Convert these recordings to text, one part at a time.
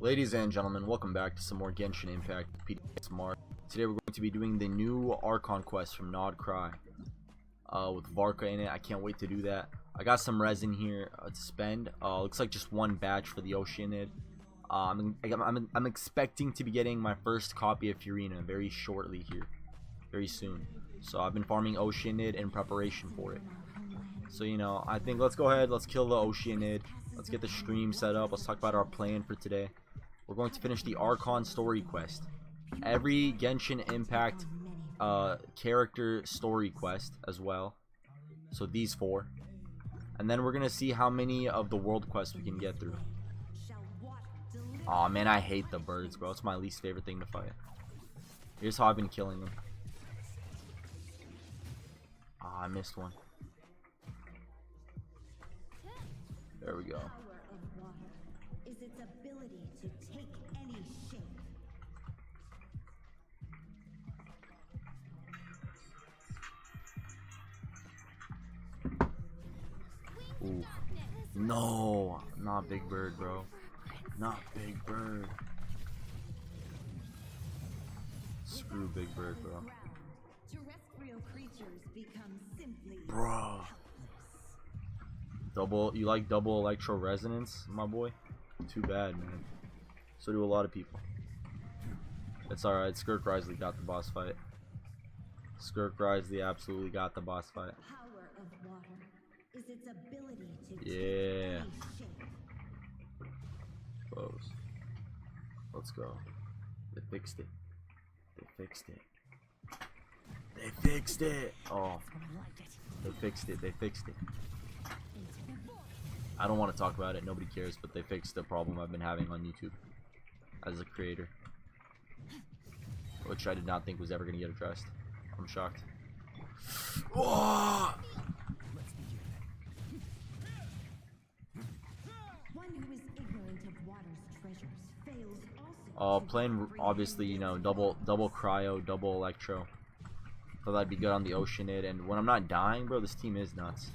Ladies and gentlemen, welcome back to some more Genshin Impact PDSMR. Today we're going to be doing the new Archon quest from Krai with Varka in it. I can't wait to do that. I got some resin here to spend. Looks like just one batch for the Oceanid. I'm expecting to be getting my first copy of FURINA very shortly here, very soon. So I've been farming Oceanid in preparation for it. So you know, I think let's go ahead, let's kill the Oceanid. Let's get the stream set up. Let's talk about our plan for today. We're going to finish the Archon story quest. Every Genshin Impact character story quest as well. So these four. And then we're going to see how many of the world quests we can get through. Aw, man, I hate the birds, bro. It's my least favorite thing to fight. Here's how I've been killing them. Ah, I missed one. There we go. Ooh. No, not Big Bird, bro. Not Big Bird. Screw Big Bird, bro. Bro. You like double electro resonance, my boy? Too bad, man. So do a lot of people. It's alright. Skirk Risley got the boss fight. Skirk Risley absolutely got the boss fight. Yeah. Close. Let's go. They fixed it. They fixed it. They fixed it. Oh. They fixed it. They fixed it. I don't want to talk about it. Nobody cares. But they fixed the problem I've been having on YouTube as a creator, which I did not think was ever going to get addressed. I'm shocked. Oh! Playing obviously, you know, double cryo, double electro. Thought that'd be good on the Oceanid, and when I'm not dying, bro, this team is nuts.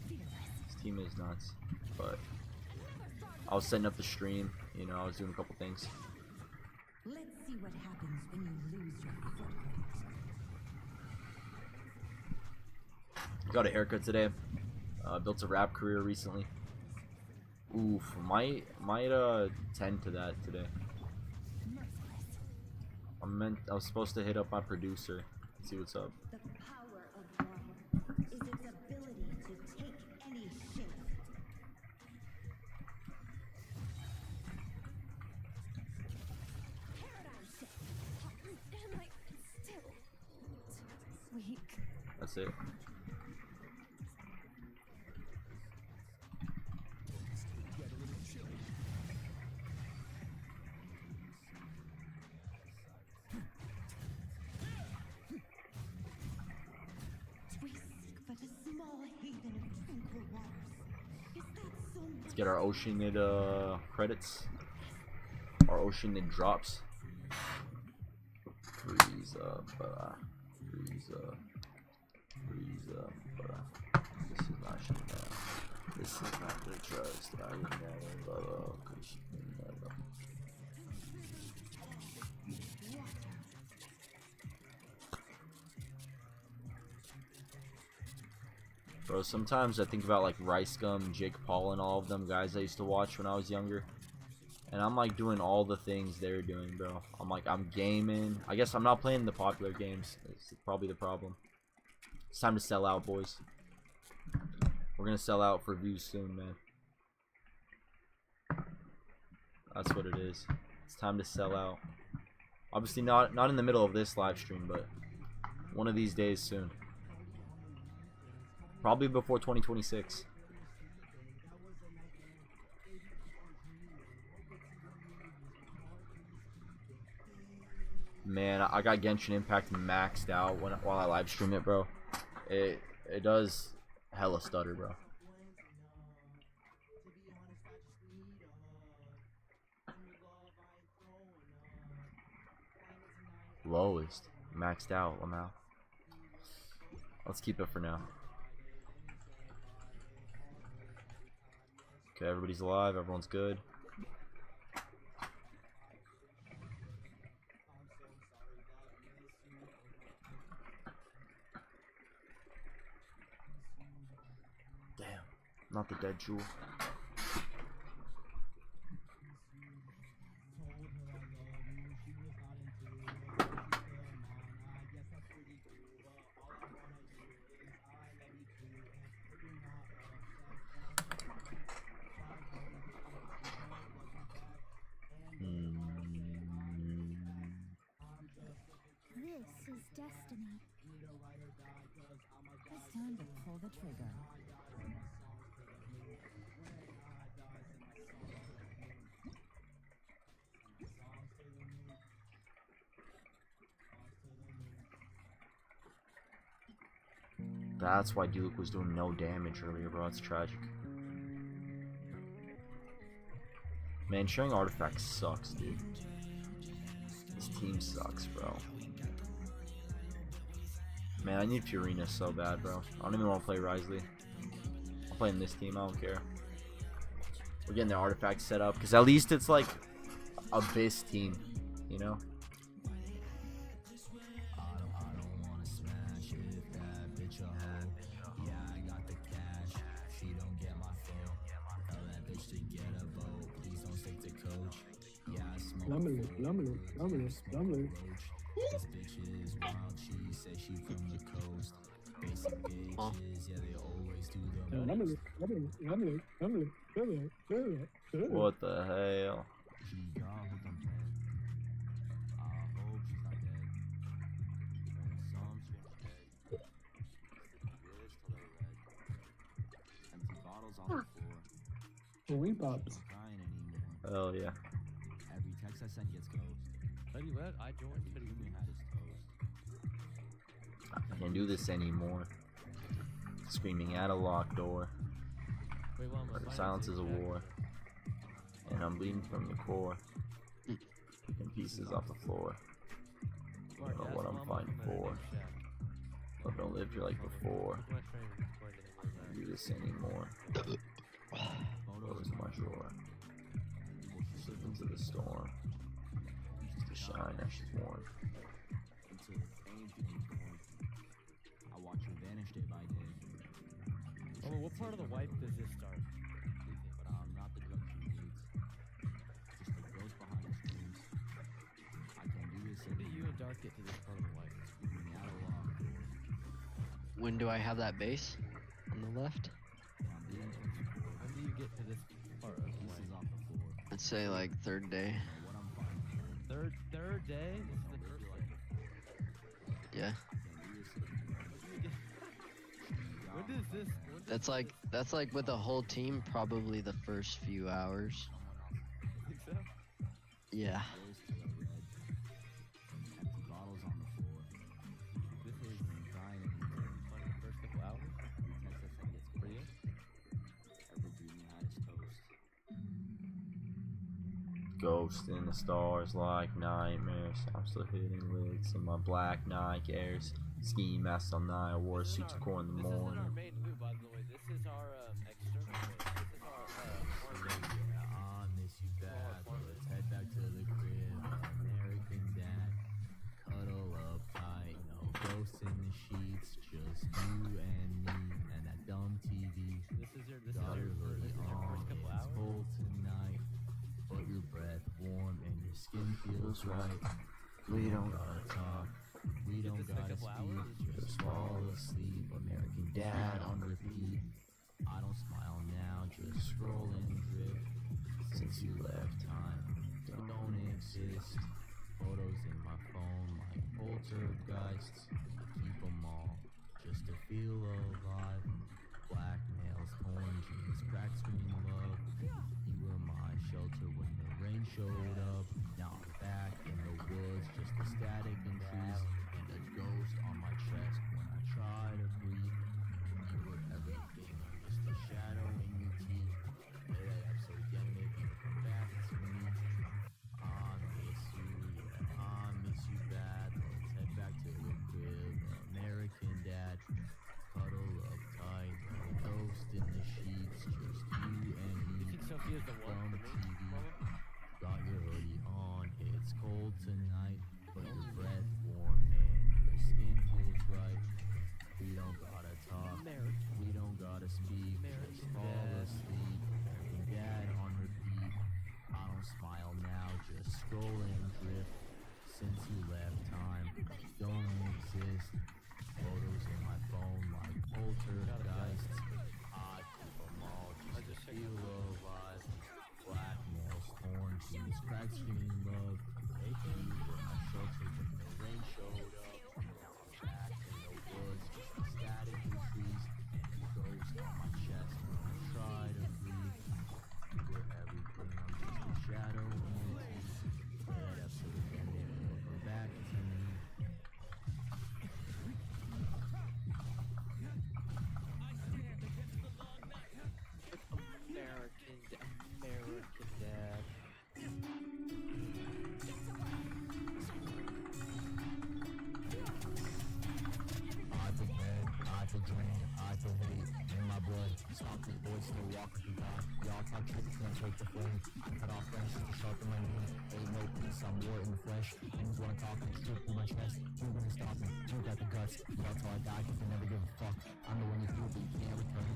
This team is nuts. But I was setting up the stream, you know, I was doing a couple things. Let's see what happens when you lose your foothold. Got a haircut today. Built a rap career recently. Oof, might tend to that today. I was supposed to hit up my producer, see what's up. The power of water is its ability to take any shape. Am I still weak? That's it. Let's get our Oceanid credits. Our Oceanid drops. Freeze up, freeze up, freeze up. This is not shit now. This is not the trust. I would never love, 'cause you never. Bro, sometimes I think about like Rice Gum, Jake Paul, and all of them guys I used to watch when I was younger. And I'm like doing all the things they're doing, bro. I'm gaming. I guess I'm not playing the popular games. It's probably the problem. It's time to sell out, boys. We're gonna sell out for views soon, man. That's what it is. It's time to sell out. Obviously not in the middle of this live stream, but one of these days soon. Probably before 2026. Man, I got Genshin Impact maxed out while I live stream it, bro. It does hella stutter, bro. Lowest maxed out, Lamau. Let's keep it for now. Okay, everybody's alive, everyone's good. Not the dead jewel. This is destiny. It's time to pull the trigger. That's why Duke was doing no damage earlier, bro. It's tragic. Man, sharing artifacts sucks, dude. This team sucks, bro. Man, I need FURINA so bad, bro. I don't even want to play Risley. I'm playing this team, I don't care. We're getting the artifacts set up, because at least it's like Abyss team, you know? What the hell? We pops. Hell yeah. Every text I send gets closed. Teddy what? I joined. Teddy had his toast. I can't do this anymore. Screaming at a locked door. Wait, well, Where silence is a war. And I'm bleeding from the core. Picking pieces off the floor. I don't know what I'm fighting for. But don't live here like before. Can't do this anymore. Photos in my drawer. Slip into the storm. Just to shine as she's worn. Until the fame feeling born. I watch her vanish day by day. Oh, what part of the wipe does this start? But I'm not the drug she needs. Just the ghost behind the screens. I can't do this When did you and Dark get to this part of the wipe? Screaming out a lock door. When do I have that base? On the left? I'm bleeding from the core. When do you get to this part of the Pieces wipe? off the floor. I'd say like third day. What I'm fighting for. Third day? This is the first day. Yeah. When does this? That's like with the whole team, probably the first few hours. Think so? Yeah. Empty bottles on the floor. This is Crying anymore. one of the first couple hours. Every text I send gets For you? Every dream you had is toast. Ghost in the stars like nightmares. I'm still hitting licks in my black Nike Airs. Ski mask on night. I wore a suit to core in the This isn't morning. our main move, by the way. This is our external move. This is our farm move. I miss you bad. Let's head back to the crib. American Dad. Cuddle up tight. No ghosts in the sheets. Just you and me and that dumb TV. This is your Got your hoodie first on. couple It's hours. cold tonight, but your breath warm and your skin feels right. We don't gotta talk. We don't this in a gotta couple speak. hours? Just fall asleep. American Dad on repeat. I don't smile now, just scroll and drift. Since you left, time don't exist. Photos in my phone like poltergeists. Keep 'em all just to feel alive. Black nails, torn jeans, cracked screen love. You were my shelter when the rain showed up. Now I'm back in the woods, just a static and trees, and a ghost on my chest when I try to breathe. You were everything, just a shadow in your teeth. Made that episode again, maybe you come back to me. I miss you, yeah, I miss you bad. Let's head back to the crib, American Dad. Cuddle up tight, no ghost in the sheets, just you and me. You think Sophia's the one From for me? TV. Mama? Got your hoodie on, it's cold tonight, but your breath warm and your skin feels right. We don't gotta talk, we don't gotta speak, just don't exist. Photos in my phone like poltergeists. I keep them all just to feel alive. Blackmails, torn jeans, crack screen love. They came with my shelter when the rain showed up. Now I'm back in the woods, just a static in trees. And ghost on my chest when I try to breathe. You were everything, I'm just a shadow in the trees. That episode ended, looking back to me. American Dad. I feel bad, I feel drained, I feel hate in my blood. Stop me, boys, still walking through God. Y'all talk shit, can't take the flame. I cut off branches to sharpen my knee. Ain't no peace, I'm war in the flesh. Things wanna talk, I strip through my chest. You gonna stop me, you got the guts. Y'all till I die, cause I never give a fuck. I'm the one you feel, but you can't return.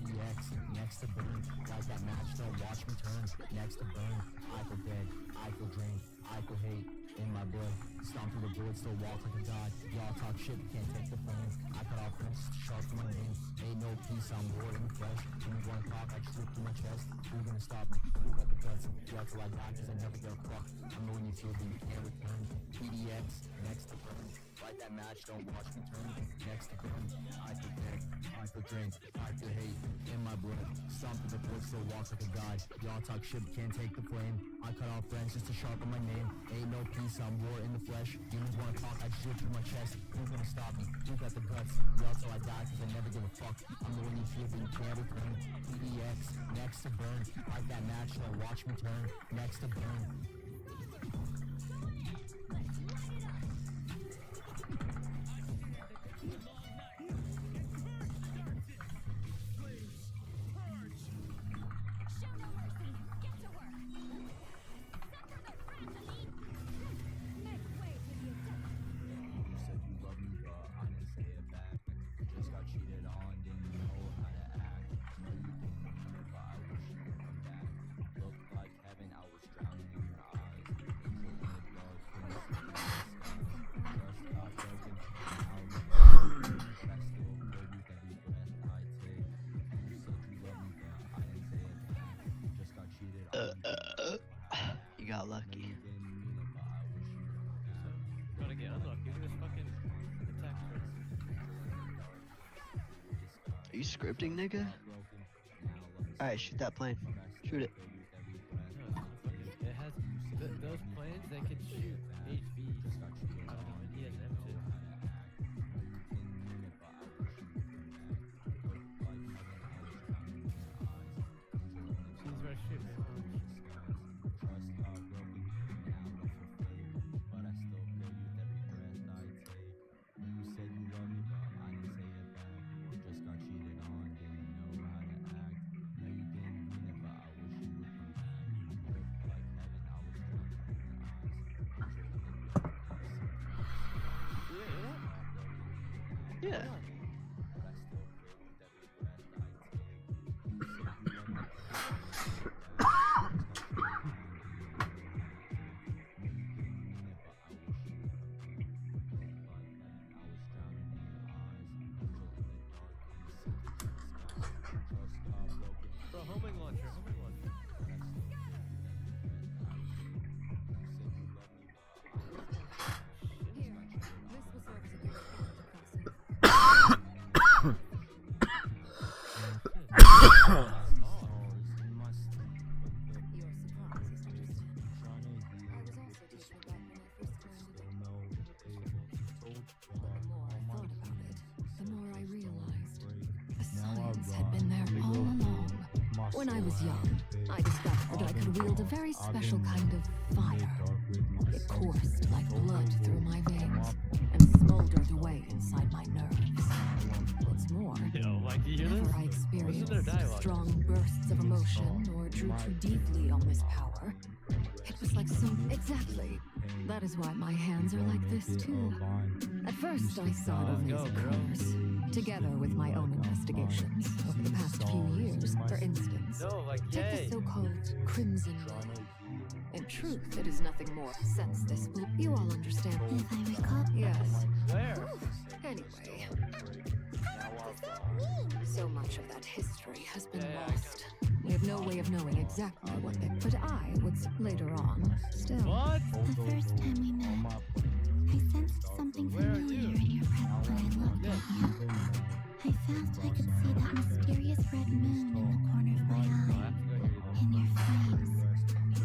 EX, next to burn. Like that match, don't watch me turn. Next to burn, I feel dead, I feel drained, I feel hate in my blood. Stomp through the bullets, still walk like a god. Y'all talk shit, but can't take the flame. I cut off branches to sharpen my name. Ain't no peace, I'm war in the flesh. When you wanna talk, I strip through my chest. Who's gonna stop me? Who got the guts? Y'all till I die, cause I never give a fuck. I'm the one you feel, but you can't return. PDX, next to burn. Light that match, don't watch me turn. Next to burn, I feel dead, I feel drained, I feel hate in my blood. Stomp through the bullets, still walk like a god. Y'all talk shit, but can't take the flame. I cut off branches to sharpen my name. Ain't no peace, I'm war in the flesh. Demons wanna talk, I strip through my chest. Who's gonna stop me? Who got the guts? Y'all till I die, cause I never give a fuck. I'm the one you feel, but you can't return. PDX, next to burn. Light that match, don't watch me turn. Next to burn. You said you love me, but I didn't say it back. Just got cheated on, didn't know how to act. No, you didn't mean it, but I wish you would come back. Looked like heaven, I was drowning in your eyes. Angel in the dark, couldn't see the skies. Just got broken, now I'm but I still feel you every breath I take. You said you love me, but I didn't say it back. Just got cheated on, didn't know how to act. You got No, lucky. you didn't mean it, but I wish you would come back. Gotta get unlucky. Look at this fucking attack first. Are you scripting, nigga? Alright, shoot that plane. Shoot it. No, it has those planes. They can shoot HV. I don't know. He has M2. He's ready to shoot. Yeah. Bro, homing launcher. Homing launcher. Here, this will serve as a good spot to cross over. Your surprise is interesting. I was also taken aback when I first learned it. But the more I thought about it, the more I realized the science had been there all along. When I was young, I discovered I could wield a very special kind of fire. It coursed like blood through my veins and smoldered away inside my nerves. What's more, Yo, Mike, do you hear this? whenever I Listen experienced to their dialogue. strong bursts of emotion or drew too deeply on this power, it was like some... Exactly. That is why my hands are like this too. At first, I saw it only as a curse. Together with my own investigations over the past few years, for instance, No, like, take yay. the so-called Crimson Blood. In truth, it is nothing more since this. You all understand. If I recall, Yes. Where? Anyway, what does that mean? so much of that history has been Yeah, lost. We have no way of knowing exactly what they. But I would later on. Still. What? The first time we met, I sensed something Where are familiar you? in your presence when I looked at you. I felt I could see that mysterious red moon in the corner of my eye. In your frames,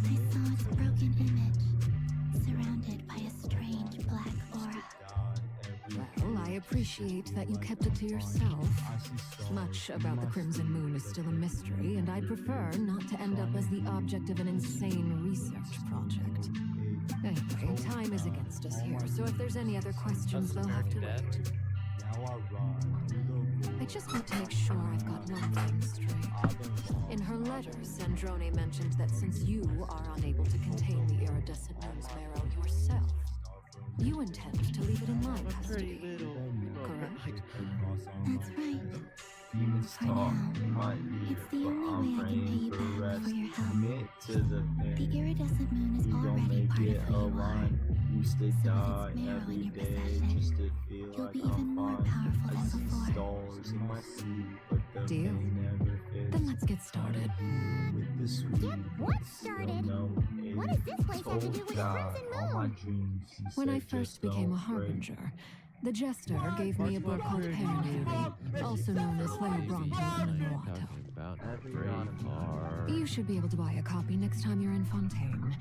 I saw its broken image, surrounded by a strange black aura. Well, I appreciate that you kept it to yourself. Much about the Crimson Moon is still a mystery, and I prefer not to end up as the object of an insane research project. Anyway, time is against us here, so if there's any other questions, they'll have to wait. I just want to make sure I've got one thing straight. In her letter, Sandrone mentioned that since you are unable to contain the iridescent moon's marrow yourself, you intend to leave it in my custody. Correct? That's right. Demons For talk, now, might be, it's the but only I'm way I can pay praying you for back rest. for your help. Commit to the The pain. iridescent moon is You gon' already make part it of who you are. align. Used to So with die its marrow in every your day possession, just to feel you'll like be I'm even more fine. powerful I than see before. stars in my sleep, but the Deal. pain never fits. Then let's get started. With the sweet, Get what still started? no What aid. does this place have to do Told with God Crimson all my Moon? dreams, he When I said, first just became a don't break. harbinger, the Jester gave me a book called Paranoid, also known as Leobronto in Naruto. Talking about Every great autumn. car. You should be able to buy a copy next time you're in Fontaine.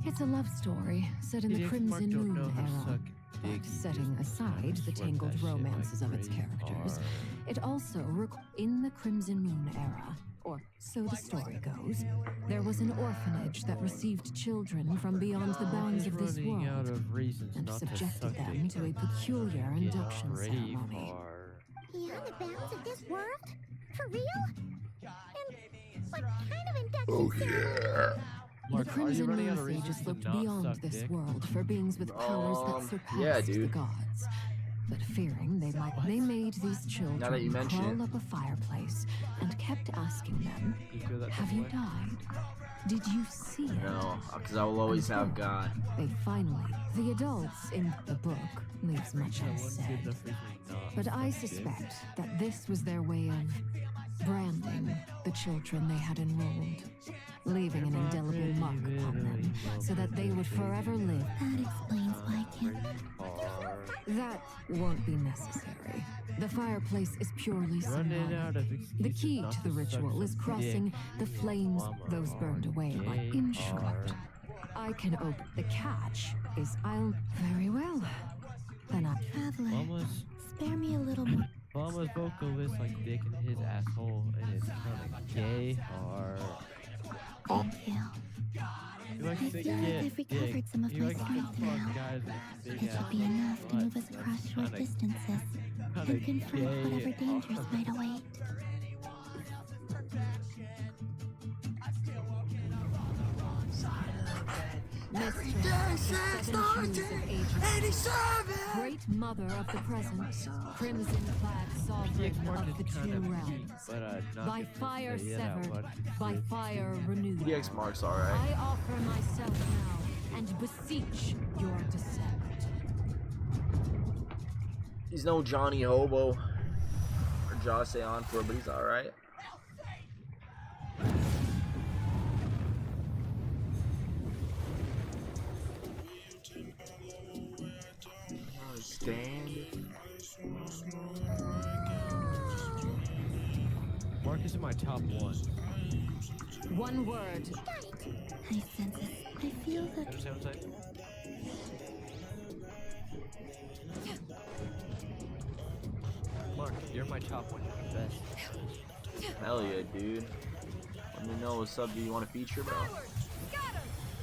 It's a love story set in the Idiots Mark Crimson don't Moon know how to era. suck But dick, setting you just aside the sweat tangled that shit like romances of its great characters, car. it also in the Crimson Moon era, or so the story goes, there was an orphanage that received children from beyond the bounds He's of this running out world of reasons and not to subjected suck them dick. to a peculiar Get induction ready ceremony. for- Beyond the bounds of this world? For real? And what kind of induction ceremony? The Mark, are you Crimson running out Moon of reasons sages to looked not beyond suck this dick? world for beings with powers that surpassed yeah, the dude. gods. But fearing they made these children Now that you mention crawl it. up a fireplace and kept asking them, You feel that "Have type of you way? died? Did you see it?" No, because I will always have Until God. They finally, the adults in the book, leaves much No one's good unsaid. enough reason not But to I suck dick. suspect that this was their way of branding the children they had enrolled, leaving an indelible mark upon them so that they would forever live. That explains why I can't. Car. That won't be necessary. The fireplace is purely Running symbolic. out of The excuses key not to the suck ritual is some crossing dick. the flames Llama those burned are away. But gay in short, are- I can open the catch is I'll very well. Then I Traveler, Llama's spare me a little more. Llama's vocalist like dick in his asshole and it's kind of gay or Thank you. he likes I to feel like get I've recovered dick. some of He my likes to strength fuck now. guys with big It should ass be enough to move us butts. across short Kinda- distances kinda and confront gay whatever or- dangers might await. Mistress of the 7 hues of ages, Great Mother of the present, Crimson-clad sovereign Mark of the is two kind of realms. cute, but not By gonna fire say it out severed, loud. by fire renewed. PDX Mark's alright. I offer myself now and beseech your descent. He's no Johnny Hobo or Jose Encore, but he's alright. Mark is in my top one. One word. I sense it. I feel that Understand what I'm saying? Mark, you're my top one. You're the best. Hell yeah, dude. Let me know what's up. Do you want to feature, bro?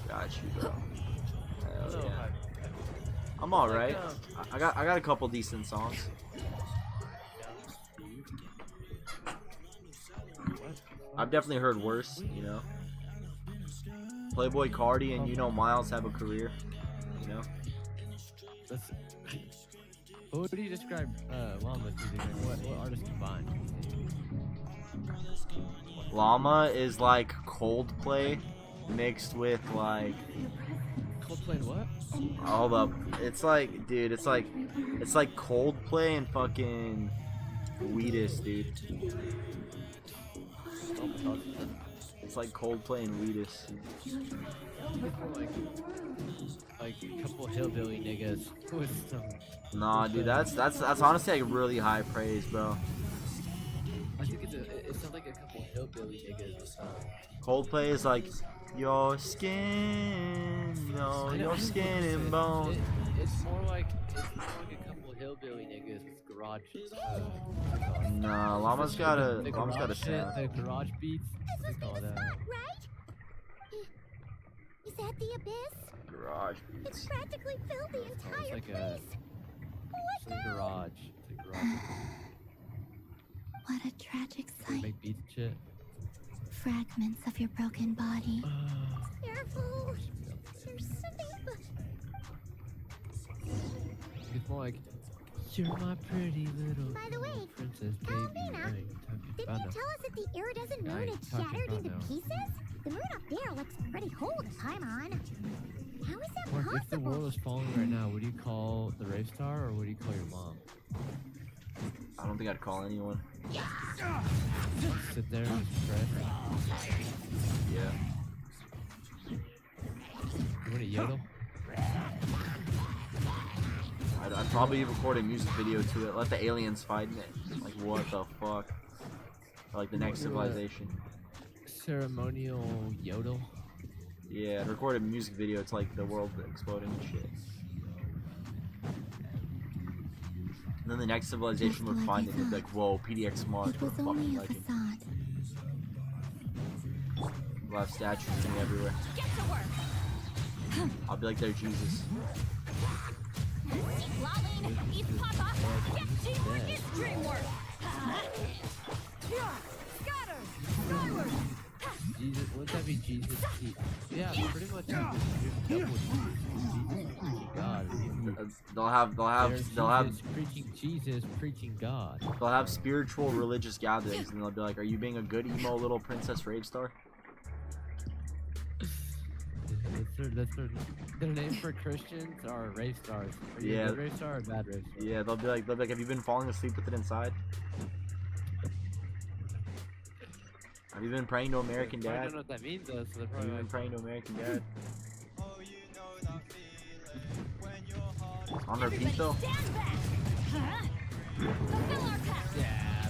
Got you, bro. Hell So, yeah. I'm alright. I got a couple decent songs. I've definitely heard worse, you know. Playboy Cardi and Miles have a career, you know. That's, what do you describe Llama's music? Like, what artists combine? Llama is like Coldplay mixed with like, Coldplay and what? hold up, it's like, dude, it's like Coldplay and fucking Wheatus, dude. It's like Coldplay and Wheatus. Like a couple hillbilly niggas with some. Nah, dude, that's honestly like really high praise, bro. I think it sounds like a couple hillbilly niggas with some. Coldplay is like your skin, no, your skin and bone. It's more like a couple hillbilly niggas with garage. Nah, Llama's got a garage shit, sound. the garage beats. What's it called? Right? Is that the abyss? Garage It's beats. practically filled the entire It's like a place. it's a garage. It's a garage. What a tragic They sight. make beats and shit. Fragments of your broken body. Careful. There's something. It's more like you're my pretty little By the way, princess Calvina, baby. I ain't talking Didn't about you no- tell us that the iridescent I moon ain't had talking shattered about into no. pieces? The moon up there looks pretty whole to climb on. How is that Mark, if the possible? world was falling right now, what do you call the rave star or what do you call your mom? I don't think I'd call anyone. Sit there and stress. Yeah. You want to yodel? I'd probably record a music video to it. Let the aliens fight in it. Like what the fuck? Or like the next Do a civilization. ceremonial yodel. Yeah, I'd record a music video to like the world exploding and shit. And then the next civilization would Just find like it I and be like, whoa, PDX smart, It we're was only fucking a legend. facade. We'll have statues of me everywhere. Get to work. I'll be like their Jesus. Lolling, East Papa, get teamwork is dreamwork. Scatter, skyward. Jesus, wouldn't that be Jesus? Yeah, pretty much. Double Jesus. God. They'll have preaching Jesus, preaching God. they'll have spiritual religious gatherings and they'll be like, are you being a good emo little princess rave star? That's their name for Christians are rave stars. Are you Yeah. a good rave star or a bad rave star? Yeah, they'll be like, have you been falling asleep with it inside? Have you been praying to American I Dad? don't know what that means though, so they're Have probably you been like, praying to American Dad? On repeat though? Stand back. Fulfill our task. yeah,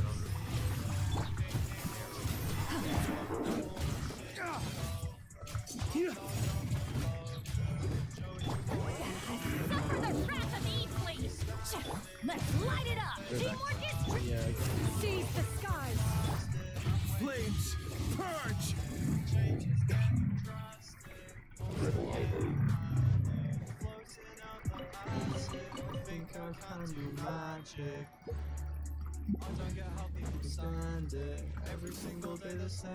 Suffer the wrath of Eastleaf. Let's light it up. Teamwork is seize the skies. Flames, purge! Think I can do magic. I don't get how people stand it. Every single day the same.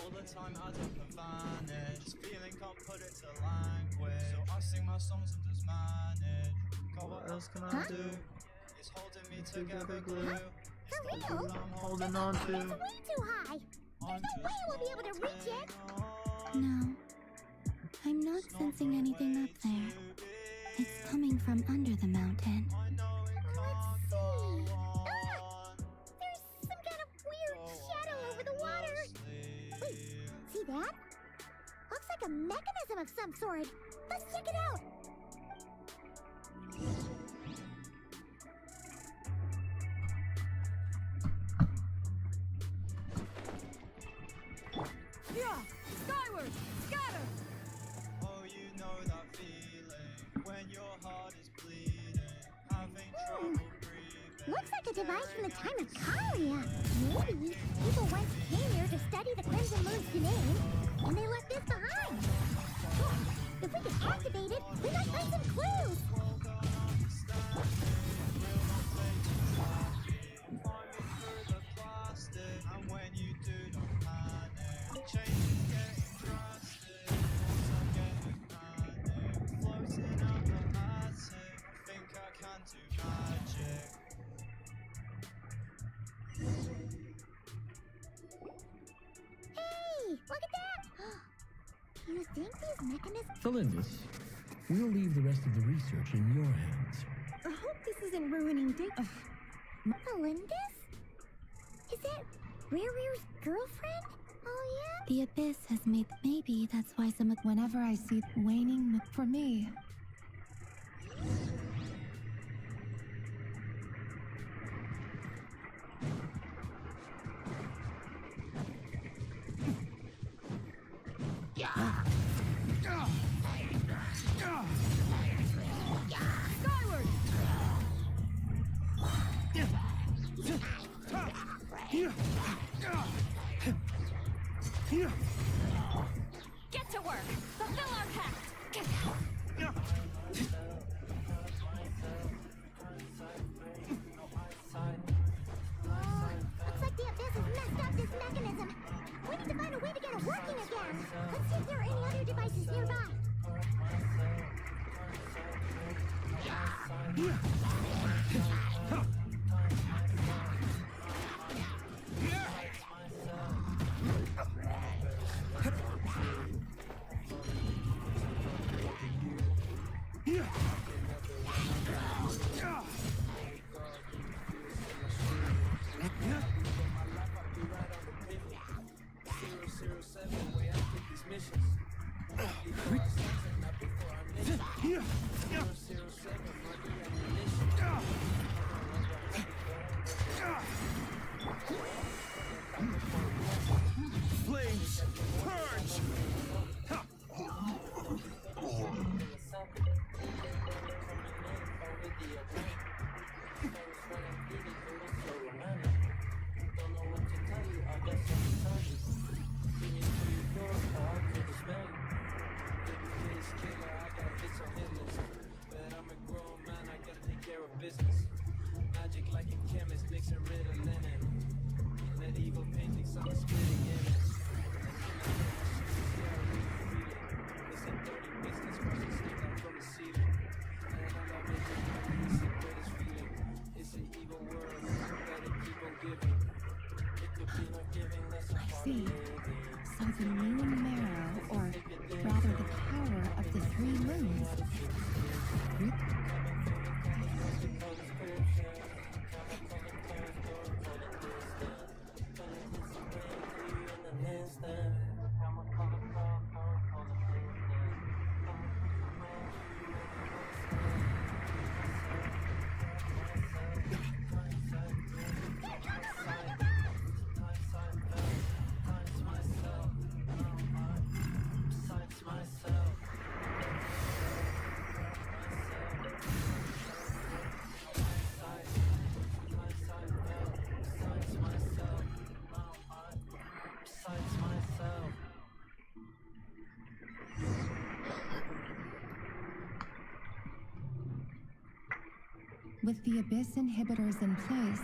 All the time I don't advantage. This feeling can't put it to language. So I sing my songs and just manage. God, what else can I do? It's holding me together, glue. It's For the real? glue I'm holding on to. It's way too high. There's no way we'll be able to reach it. On. No. I'm not sensing anything up there. It's coming from under the mountain. I know it can't go on. There's some kind of weird shadow over the water. Wait, see that? Looks like a mechanism of some sort. Let's check it out. Yeah. Skyward. Scatter. Oh, you know that feeling when your heart is bleeding, having trouble breathing. Looks like a device from the time of Krai. Maybe people once came here to study the Crimson Moon's domain, and they left this behind. If we can activate it, we might find some clues. And when you do, don't panic. Change is getting drastic. I'm getting panic. Floating out the attic. I think I can do magic. Hey, look at that! think these mechanisms... Felindis, we'll leave the rest of the research in your hands. I hope this isn't ruining Melindis? Is that Rere's girlfriend? Oh yeah? The Abyss has made... Maybe that's why some... Whenever I see waning for me... Get to work! Fulfill our pact! Looks like the Abyss has messed up this mechanism. We need to find a way to get it working again. Let's see if there are any other devices nearby. Flames, purge! Magic like a chemist mixing red and linen. Medieval paintings on a splitting image. It's a dirty business, crossing snake out from the ceiling. And I love it, it's the greatest feeling. It's an evil world, gotta keep on giving. It could be not giving, that's a I part see. of living. So the moon marrow, or rather the power of the three moons... With the Abyss inhibitors in place,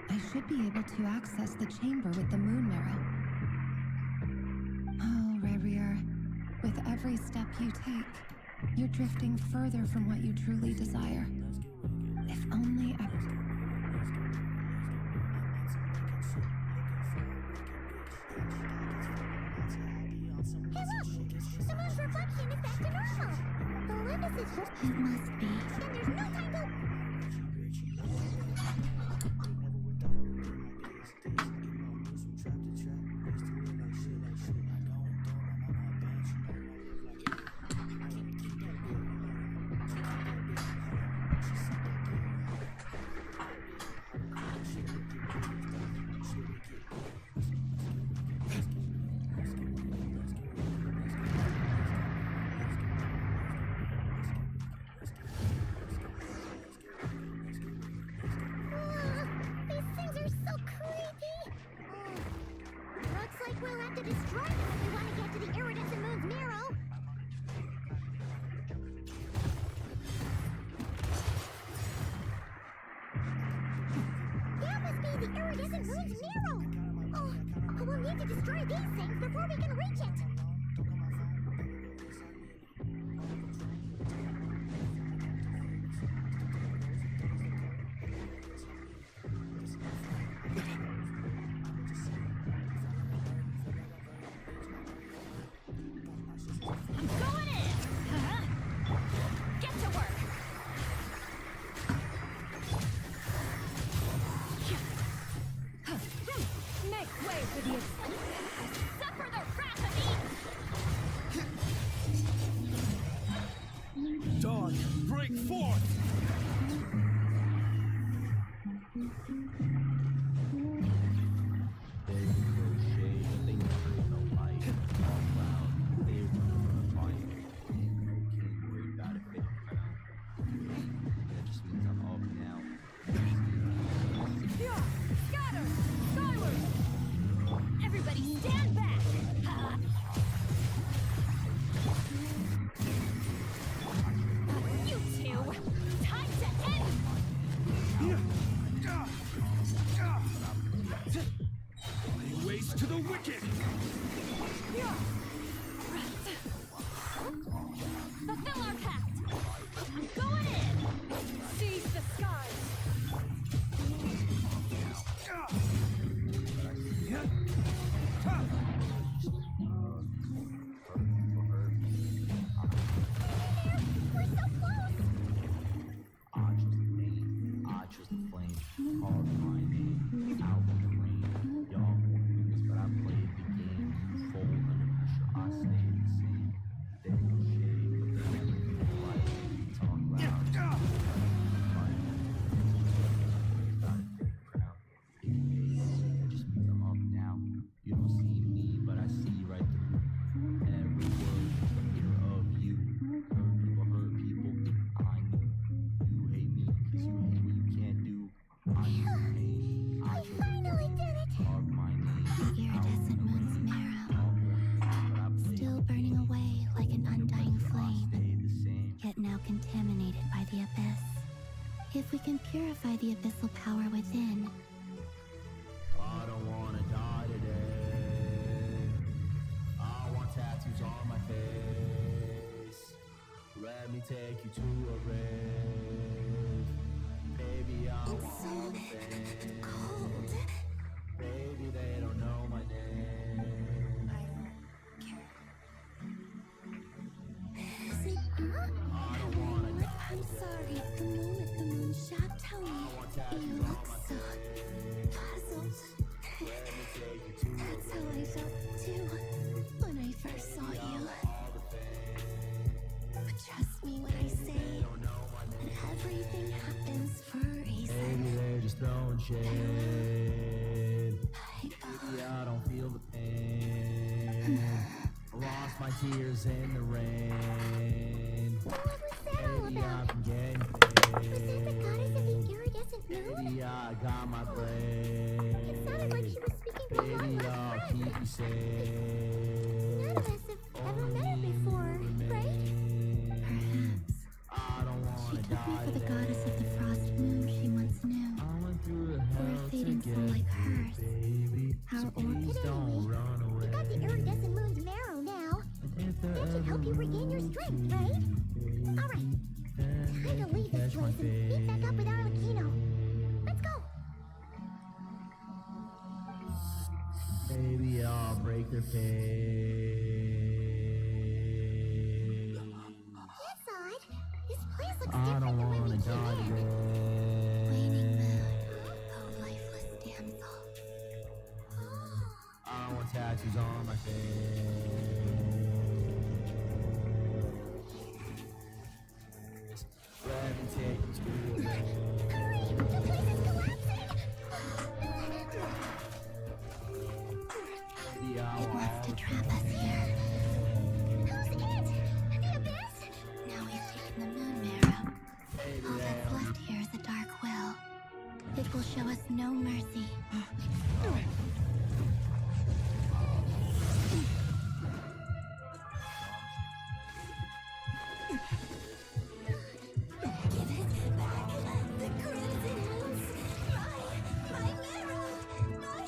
I should be able to access the chamber with the moon marrow. Oh, Rerir, with every step you take, you're drifting further from what you truly desire. If only I... Hey look! The moon's reflection is back to normal! Olympus is... It must be. Then there's no time to... break forth! They crochet, but they never know life. All loud, they run fight. Ain't no king worried about a fake crown. That just means I'm up now. Scatter! Skyward! Everybody stand back! You two! Time to end! Ways to the wicked! Fulfill our pact! I'm going in! Seize the skies! We're so close! I chose the pain, I chose the flame. Carve my name out in the rain. Y'all lose, but I played the game. You fold under pressure, I stay the same. They crochet, but they never do life. Talk loud, fight. Got a fake crown. That just means I'm up now. You don't see me, but I see right through every word, the fear of you. Hurt people, I knew. You hate me, cause you hate what you can't do. I knew pain, I chose Finally did it! carve my name. The iridescent moon's marrow, But I played still burning away like an undying I flame, stayed the same. yet now contaminated by the abyss. If we can purify the abyssal power within, I don't wanna die today. I want tattoos on my face. Let me take you to a rave. Baby, I want it's so all the fame. cold. Baby, they don't know my name. I don't wanna die I'm today. sorry, the moon at the moon chateau. I want tattoos You on look my so face. puzzled. Let me take you to a That's how I felt too when I first saw you. all the fame. But trust me when I say They don't know my name. that everything happens for a reason. Maybe they're just throwing shade. Maybe I don't feel the pain. I lost my tears in the rain. What was that all Maybe about? I've been getting Was that the goddess of paid. the iridescent moon? Maybe I got my It sounded like she blade. was speaking for one Baby, last I'll friend. keep you safe. None of us have ever met her before, right? Perhaps. I don't She wanna took me die for the goddess of the today. frost moon she once knew. I went through For a hell to fading get soul like you, hers. baby. Our So please orchid don't enemy. run away. You got the iridescent moon's marrow now. And if there That should help you ever regain your will strength, be, right? baby, Alright, then time to they leave can this catch my place and meet back up with fate. Arlecchino. Let's go! Maybe I'll break their face. That's odd. This place looks I different don't than when we wanna came die in. today. Waning moon, oh lifeless damsel. I want tattoos on my face. Let me take you to a Hurry! The place is collapsing! Maybe I It wants to want trap us here. Who's it? The abyss? Now we've taken the moon marrow. Maybe All that's they'll left here is a dark will. It will show us no mercy. Give it back. The crimson moon's my marrow, my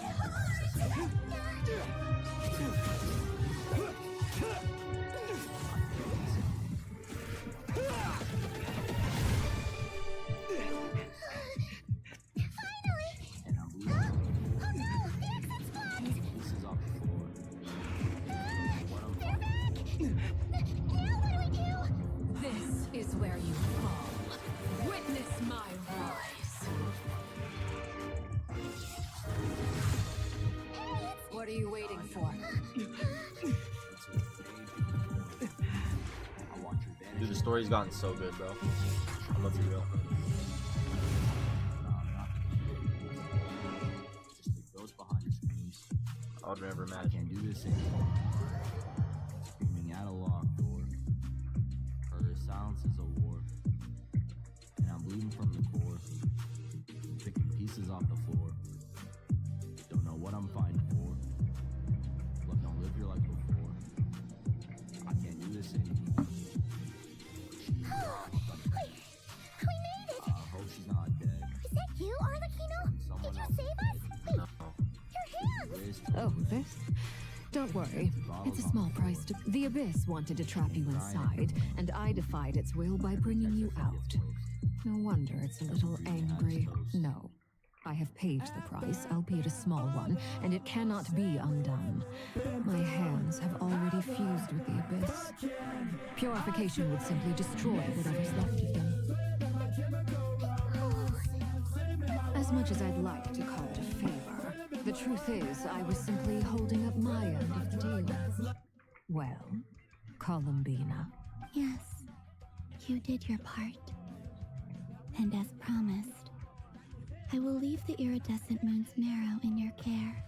heart. and I'm losing. Oh no! The exit's blocked! This is off the floor. What I'm They're back! Now what do we do? This is where you fall. Witness my rise. What are you waiting for? I want your Dude, the story's gotten so good, bro. I'm gonna be real. Just the ghost behind the screens. I would never I imagine. can't do this anymore. Screaming at a locked door. Her silence is a war. And I'm bleeding from the core. Picking pieces off the floor. Don't know what I'm fighting for. Love don't live here like before. I can't do this anymore. We made it! I hope she's not dead. Is that you, Arlecchino? Someone Did you else save us? No. Your hands! Oh, this? Don't worry. It's a small price to... The Abyss wanted to trap you inside, and I defied its will by bringing you out. No wonder it's a little angry. No. I have paid the price, albeit a small one, and it cannot be undone. My hands have already fused with the Abyss. Purification would simply destroy whatever's left of them. As much as I'd like to call it a favor, the truth is I was simply holding up my end of the deal. Well, Columbina. Yes, you did your part. And as promised, I will leave the iridescent moon's marrow in your care.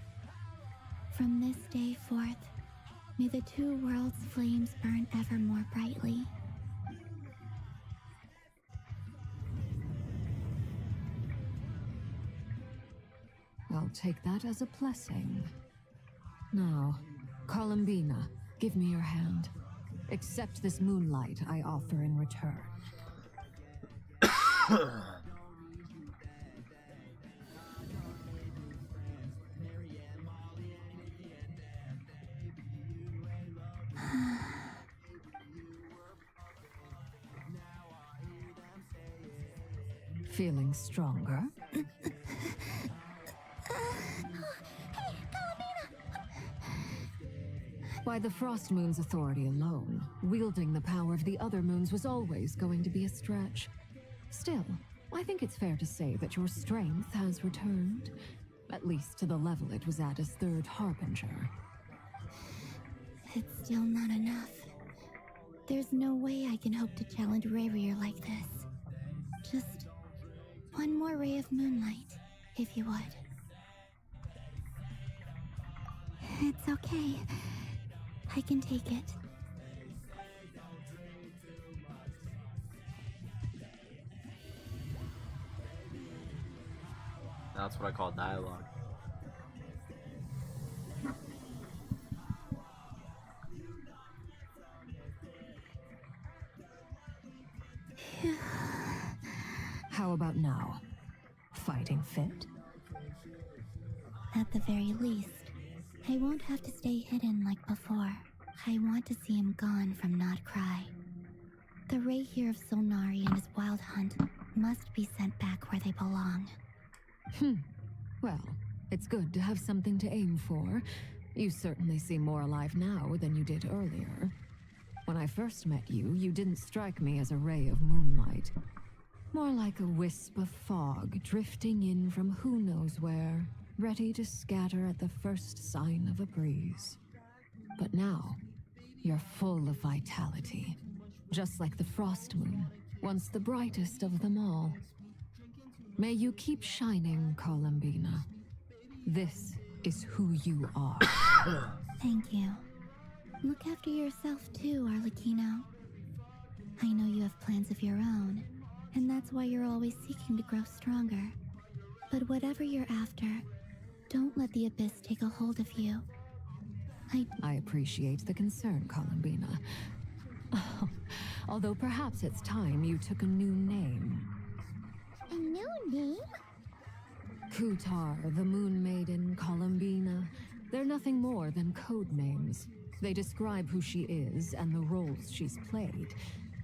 From this day forth, may the two worlds' flames burn ever more brightly. I'll take that as a blessing. Now, Columbina, give me your hand. Accept this moonlight I offer in return. Feeling stronger? By the Frost Moon's authority alone, wielding the power of the other moons was always going to be a stretch. Still, I think it's fair to say that your strength has returned, at least to the level it was at as Third Harbinger. It's still not enough. There's no way I can hope to challenge Rayrier like this. Just one more ray of moonlight, if you would. It's okay. I can take it. That's what I call dialogue. How about now? Fighting fit? At the very least, I won't have to stay hidden like before. I want to see him gone from Not Krai. The Ray here of Solnari and his wild hunt must be sent back where they belong. Well, it's good to have something to aim for. You certainly seem more alive now than you did earlier. When I first met you, you didn't strike me as a ray of moonlight. More like a wisp of fog drifting in from who knows where, ready to scatter at the first sign of a breeze. But now, you're full of vitality. Just like the Frost Moon, once the brightest of them all. May you keep shining, Columbina. This is who you are. Thank you. Look after yourself too, Arlecchino. I know you have plans of your own, and that's why you're always seeking to grow stronger. But whatever you're after, don't let the Abyss take a hold of you. I appreciate the concern, Columbina. Although perhaps it's time you took a new name. A new name? Kutar, the Moon Maiden, Columbina. They're nothing more than code names. They describe who she is and the roles she's played,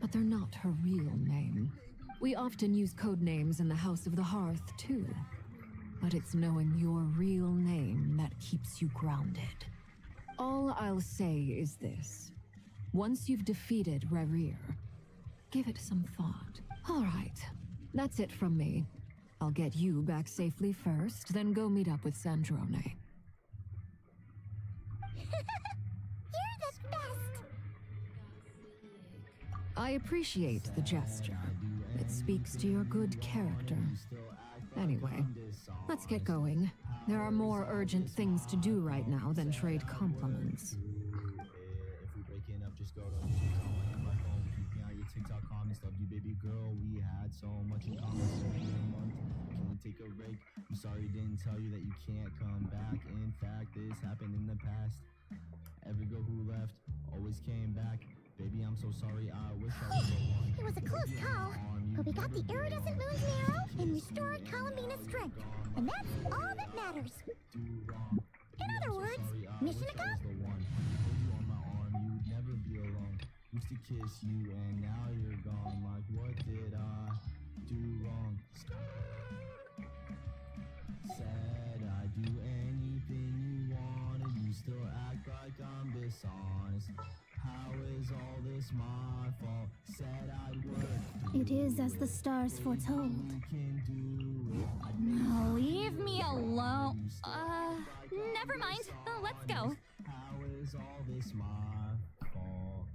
but they're not her real name. We often use code names in the House of the Hearth, too. But it's knowing your real name that keeps you grounded. All I'll say is this. Once you've defeated Rayrier, give it some thought. All right, that's it from me. I'll get you back safely first, then go meet up with Sandrone. You're the best! I appreciate the gesture. It speaks to your good character. Anyway, let's get going. There are more urgent things to do right now than trade compliments. If we breaking up, just go to my phone. Keep me on your TikTok comments. Love you, baby girl. We had so much in common. So in a month, can we take a break? I'm sorry, didn't tell you that you can't come back. In fact, this happened in the past. Every girl who left always came back. Baby, I'm so sorry. I wish I was the one. It was a close call, but we got the iridescent moon's narrow and restored Columbina's strength. And that's all that matters. In other words, mission accomplished. You on my arm, you'd never be alone. Used to kiss you and now you're gone. Like, what did I do wrong? Said I'd do anything you wanted. You still act like I'm dishonest. How is all this my fault? Said I'd work. It is as the stars foretold. Leave me alone. Never mind. Let's go. How is all this my fault?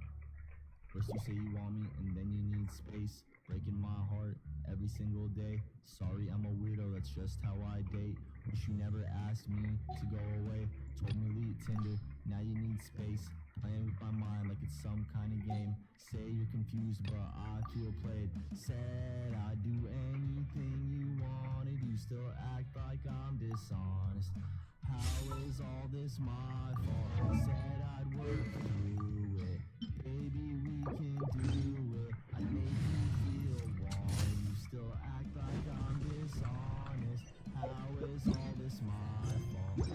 First you say you want me, and then you need space. Breaking my heart every single day. Sorry, I'm a weirdo, that's just how I date. Wish you never asked me to go away. Told me leave Tinder, now you need space. Playing with my mind like it's some kind of game. Say you're confused, but I feel played. Said I'd do anything you wanted. You still act like I'm dishonest. How is all this my fault? Said I'd work through it. Baby, we can do it. I make you feel warm. You still act like I'm dishonest. How is all this my fault?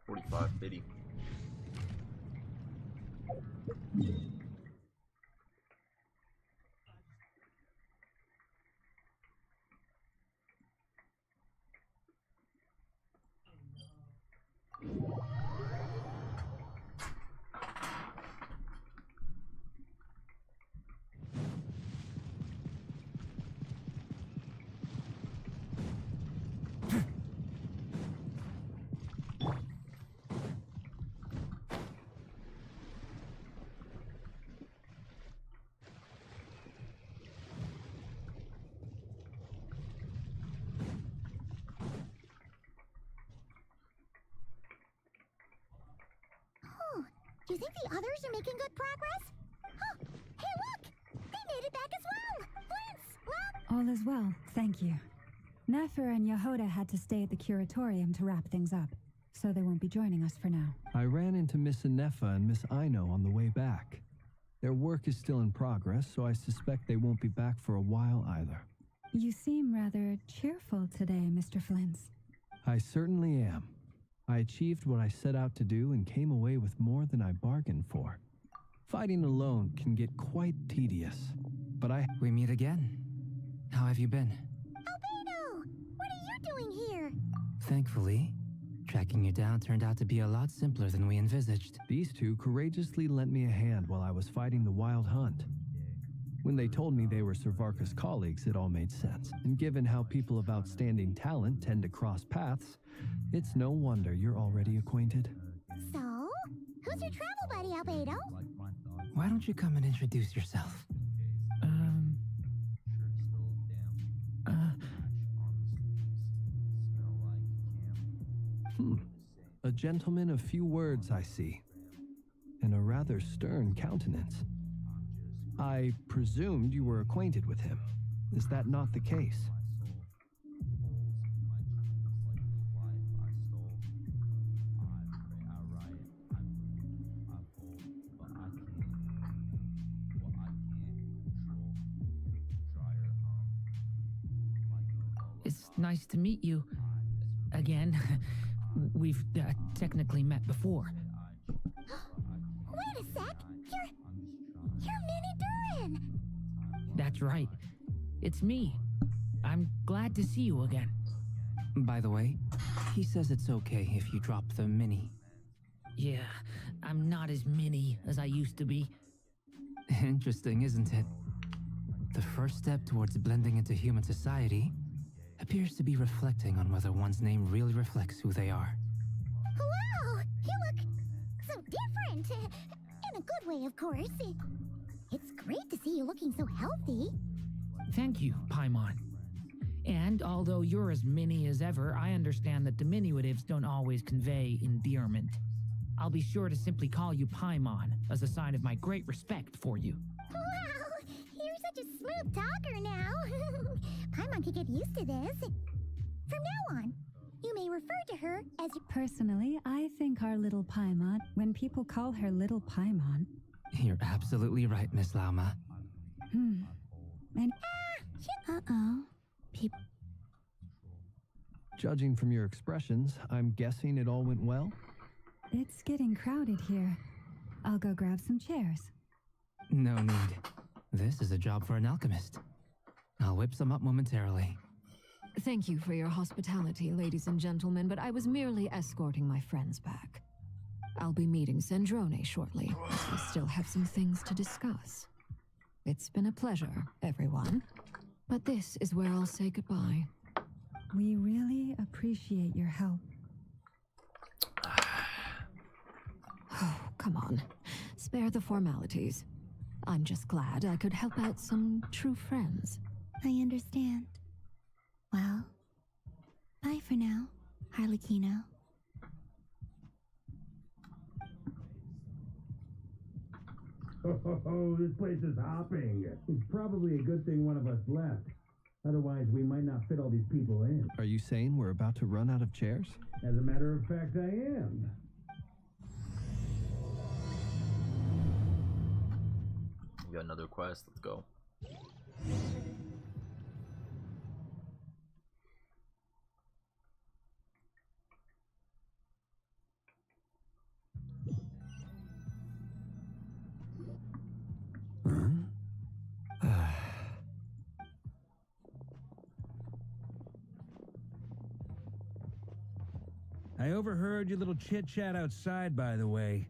$45.50. Do you think the others are making good progress? Oh, hey, look! They made it back as well! Flint's, well... All is well, thank you. Nefer and Yehoda had to stay at the curatorium to wrap things up, so they won't be joining us for now. I ran into Miss Anefa and Miss Aino on the way back. Their work is still in progress, so I suspect they won't be back for a while either. You seem rather cheerful today, Mr. Flint's. I certainly am. I achieved what I set out to do and came away with more than I bargained for. Fighting alone can get quite tedious, but We meet again. How have you been? Albedo! What are you doing here? Thankfully, tracking you down turned out to be a lot simpler than we envisaged. These two courageously lent me a hand while I was fighting the Wild Hunt. When they told me they were Sir Varka's colleagues, it all made sense. And given how people of outstanding talent tend to cross paths, it's no wonder you're already acquainted. So, who's your travel buddy, Albedo? Why don't you come and introduce yourself? A gentleman of few words, I see, and a rather stern countenance. I presumed you were acquainted with him. Is that not the case? It's nice to meet you. Again. We've technically met before. Wait a sec! You're Minnie Durin! That's right. It's me. I'm glad to see you again. By the way, he says it's okay if you drop the mini. Yeah, I'm not as mini as I used to be. Interesting, isn't it? The first step towards blending into human society appears to be reflecting on whether one's name really reflects who they are. Wow! You look so different! In a good way, of course. It's great to see you looking so healthy. Thank you, Paimon. And although you're as mini as ever, I understand that diminutives don't always convey endearment. I'll be sure to simply call you Paimon as a sign of my great respect for you. Wow! You're such a smooth talker now. Paimon could get used to this. From now on, you may refer to her as... Personally, I think our little Paimon, when people call her little Paimon... You're absolutely right, Miss Lauma. And... Uh-oh. People... Judging from your expressions, I'm guessing it all went well? It's getting crowded here. I'll go grab some chairs. No need. This is a job for an alchemist. I'll whip some up momentarily. Thank you for your hospitality, ladies and gentlemen, but I was merely escorting my friends back. I'll be meeting Sandrone shortly, as we still have some things to discuss. It's been a pleasure, everyone. But this is where I'll say goodbye. We really appreciate your help. Oh, come on. Spare the formalities. I'm just glad I could help out some true friends. I understand. Well, bye for now, Harlequino. Oh, this place is hopping. It's probably a good thing one of us left. Otherwise, we might not fit all these people in. Are you saying we're about to run out of chairs? As a matter of fact, I am. We got another quest. Let's go. I overheard your little chit-chat outside, by the way.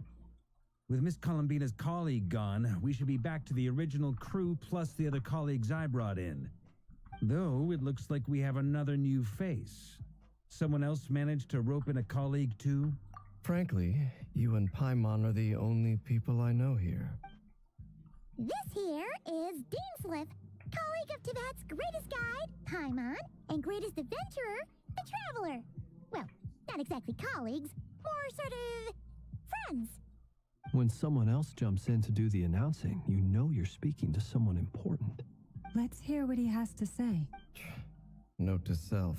With Miss Columbina's colleague gone, we should be back to the original crew plus the other colleagues I brought in. Though it looks like we have another new face. Someone else managed to rope in a colleague too? Frankly, you and Paimon are the only people I know here. This here is Deanslip, colleague of Tibet's greatest guide, Paimon, and greatest adventurer, the Traveler. Well, not exactly colleagues, more sort of friends. When someone else jumps in to do the announcing, you know you're speaking to someone important. Let's hear what he has to say. Note to self.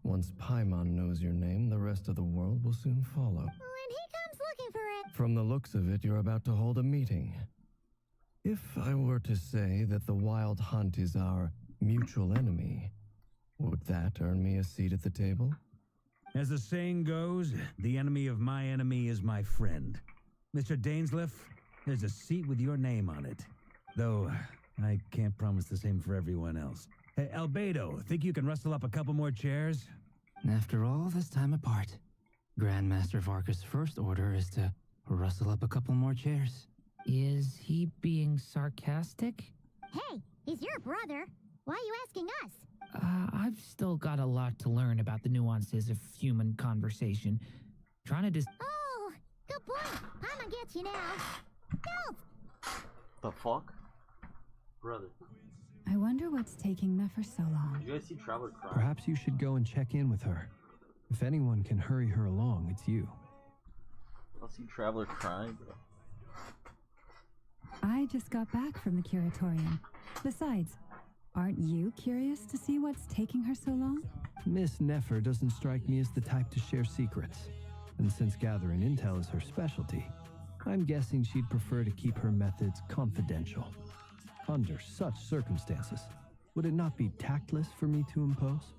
Once Paimon knows your name, the rest of the world will soon follow. When he comes looking for it. From the looks of it, you're about to hold a meeting. If I were to say that the Wild Hunt is our mutual enemy, would that earn me a seat at the table? As the saying goes, the enemy of my enemy is my friend. Mr. Dainsleif, there's a seat with your name on it. Though, I can't promise the same for everyone else. Hey, Albedo, think you can rustle up a couple more chairs? After all this time apart, Grandmaster Varka's first order is to rustle up a couple more chairs. Is he being sarcastic? Hey, he's your brother. Why are you asking us? I've still got a lot to learn about the nuances of human conversation. Trying to Oh, good point. Paimon gets you now. No! The fuck? Brother. I wonder what's taking Nefer so long. You guys see Traveler Krai? Perhaps you should go and check in with her. If anyone can hurry her along, it's you. I'll see Traveler Krai, bro. I just got back from the curatorium. Besides, Aren't you curious to see what's taking her so long? Miss Nefer doesn't strike me as the type to share secrets. And since gathering intel is her specialty, I'm guessing she'd prefer to keep her methods confidential. Under such circumstances, would it not be tactless for me to impose?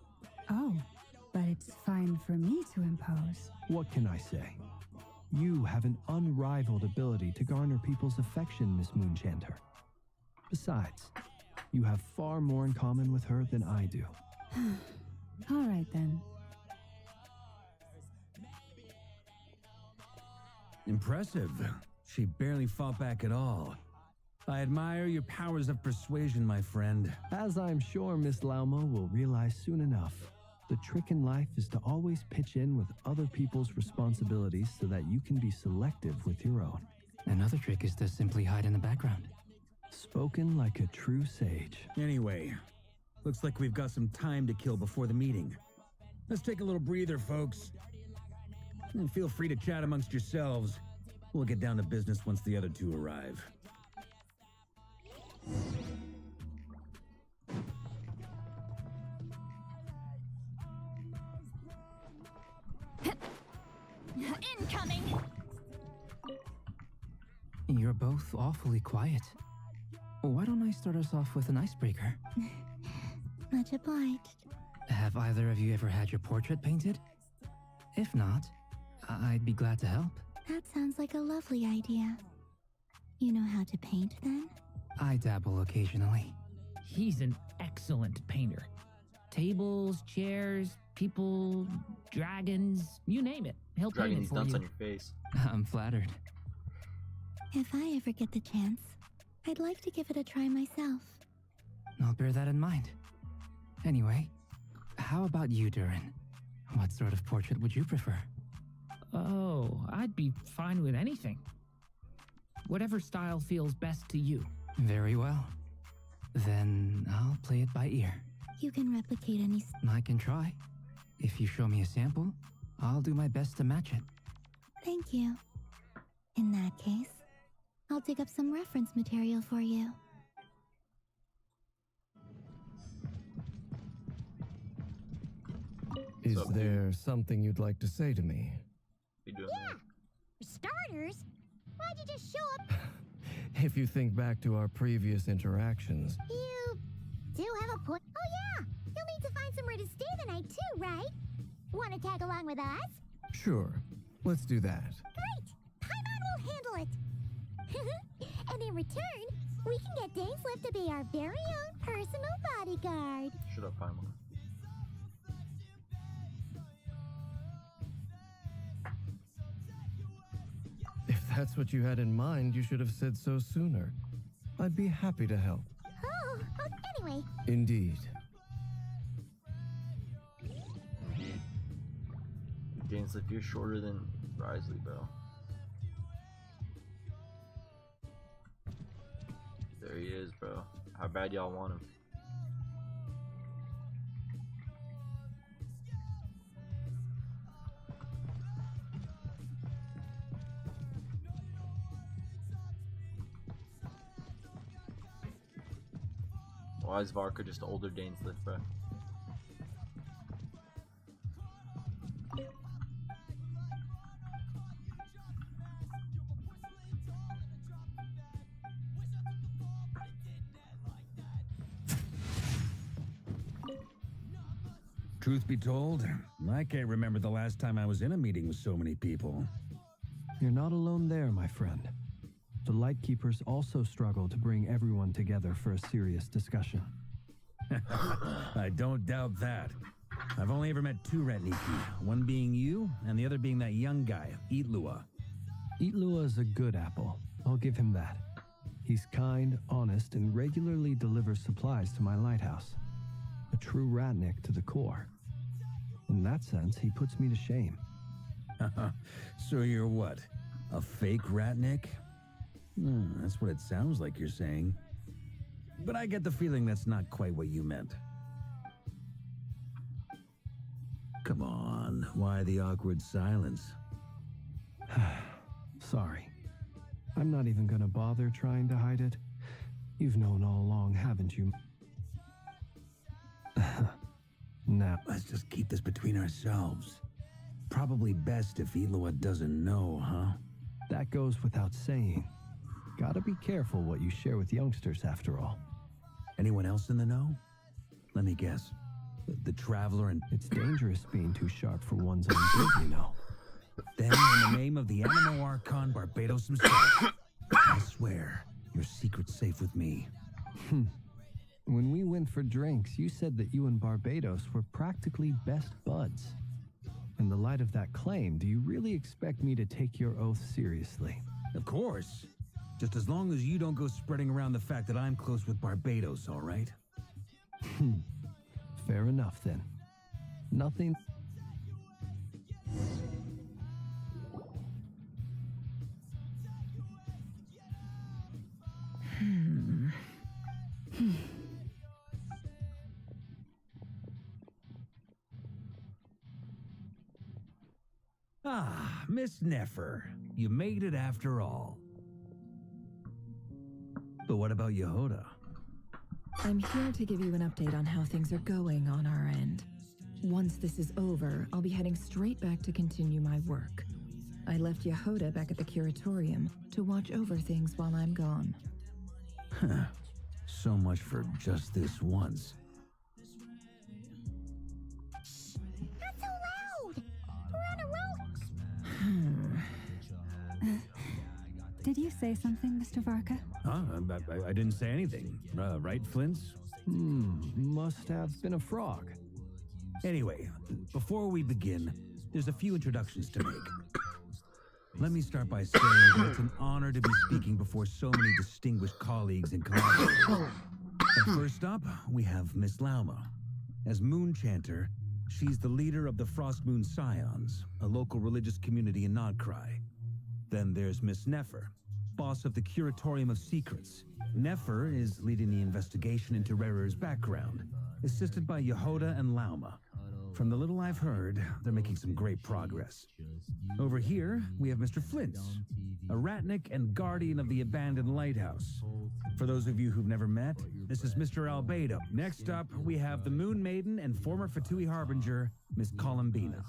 Oh, but it's fine for me to impose. What can I say? You have an unrivaled ability to garner people's affection, Miss Moonchanter. Besides, you have far more in common with her than I do. All right then. Impressive. She barely fought back at all. I admire your powers of persuasion, my friend. As I'm sure Miss Lauma will realize soon enough, the trick in life is to always pitch in with other people's responsibilities so that you can be selective with your own. Another trick is to simply hide in the background. Spoken like a true sage. Anyway, looks like we've got some time to kill before the meeting. Let's take a little breather, folks. And feel free to chat amongst yourselves. We'll get down to business once the other two arrive. Incoming! You're both awfully quiet. Why don't I start us off with an icebreaker? Much obliged. Have either of you ever had your portrait painted? If not, I'd be glad to help. That sounds like a lovely idea. You know how to paint then? I dabble occasionally. He's an excellent painter. Tables, chairs, people, dragons, you name it. He'll Dragging paint these it for nuts you. on your face. I'm flattered. If I ever get the chance, I'd like to give it a try myself. I'll bear that in mind. Anyway, how about you, Durin? What sort of portrait would you prefer? Oh, I'd be fine with anything. Whatever style feels best to you. Very well. Then I'll play it by ear. You can replicate any... I can try. If you show me a sample, I'll do my best to match it. Thank you. In that case, I'll dig up some reference material for you. Is there something you'd like to say to me? Yeah! For starters, why'd you just show up? If you think back to our previous interactions, You do have a point. Oh yeah! You'll need to find somewhere to stay the night too, right? Wanna tag along with us? sure, let's do that. Great! Paimon will handle it! And in return, we can get Dainslift to be our very own personal bodyguard. Shut up, Paimon. If that's what you had in mind, you should have said so sooner. I'd be happy to help. Oh, anyway. Indeed. James, if you're shorter than Risley, bro. There he is, bro. How bad y'all want him? Why is Varka just older Dainslift, bro? Truth be told, I can't remember the last time I was in a meeting with so many people. You're not alone there, my friend. The Lightkeepers also struggle to bring everyone together for a serious discussion. I don't doubt that. I've only ever met two Ratniki, one being you, and the other being that young guy, Eatlua. Eatlua is a good apple. I'll give him that. He's kind, honest, and regularly delivers supplies to my lighthouse. A true Ratnik to the core. In that sense, he puts me to shame. So you're what? A fake Ratnik? That's what it sounds like you're saying. But I get the feeling that's not quite what you meant. Come on, why the awkward silence? Sorry. I'm not even gonna bother trying to hide it. You've known all along, haven't you? Now, Let's just keep this between ourselves. Probably best if Eloa doesn't know, huh? that goes without saying. Gotta be careful what you share with youngsters, after all. Anyone else in the know? Let me guess. The Traveler and... It's dangerous being too sharp for one's own good, you know. Then, in the name of the Animo Archon Barbados himself, I swear, your secret's safe with me. When we went for drinks, you said that you and Barbados were practically best buds. In the light of that claim, do you really expect me to take your oath seriously? Of course. Just as long as you don't go spreading around the fact that I'm close with Barbados, all right? Fair enough, then. Nothing... Ah, Miss Nefer. You made it after all. But what about Yehoda? I'm here to give you an update on how things are going on our end. Once this is over, I'll be heading straight back to continue my work. I left Yehoda back at the curatorium to watch over things while I'm gone. Huh. So much for just this once. Not so loud! We're on a roll! Did you say something, Mr. Varka? Huh? I didn't say anything. Right, Flints? Must have been a frog. Anyway, before we begin, there's a few introductions to make. Let me start by saying that it's an honor to be speaking before so many distinguished colleagues and collaborators. And first up, we have Miss Lauma. As Moon Chanter, she's the leader of the Frost Moon Scions, a local religious community in Krai. Then there's Miss Nefer, boss of the Curatorium of Secrets. Nefer is leading the investigation into Rerer's background, assisted by Yehoda and Lauma. From the little I've heard, they're making some great progress. Over here, we have Mr. Flintz, a Ratnik and guardian of the abandoned lighthouse. For those of you who've never met, this is Mr. Albedo. Next up, we have the Moon Maiden and former Fatui Harbinger, Miss Columbina.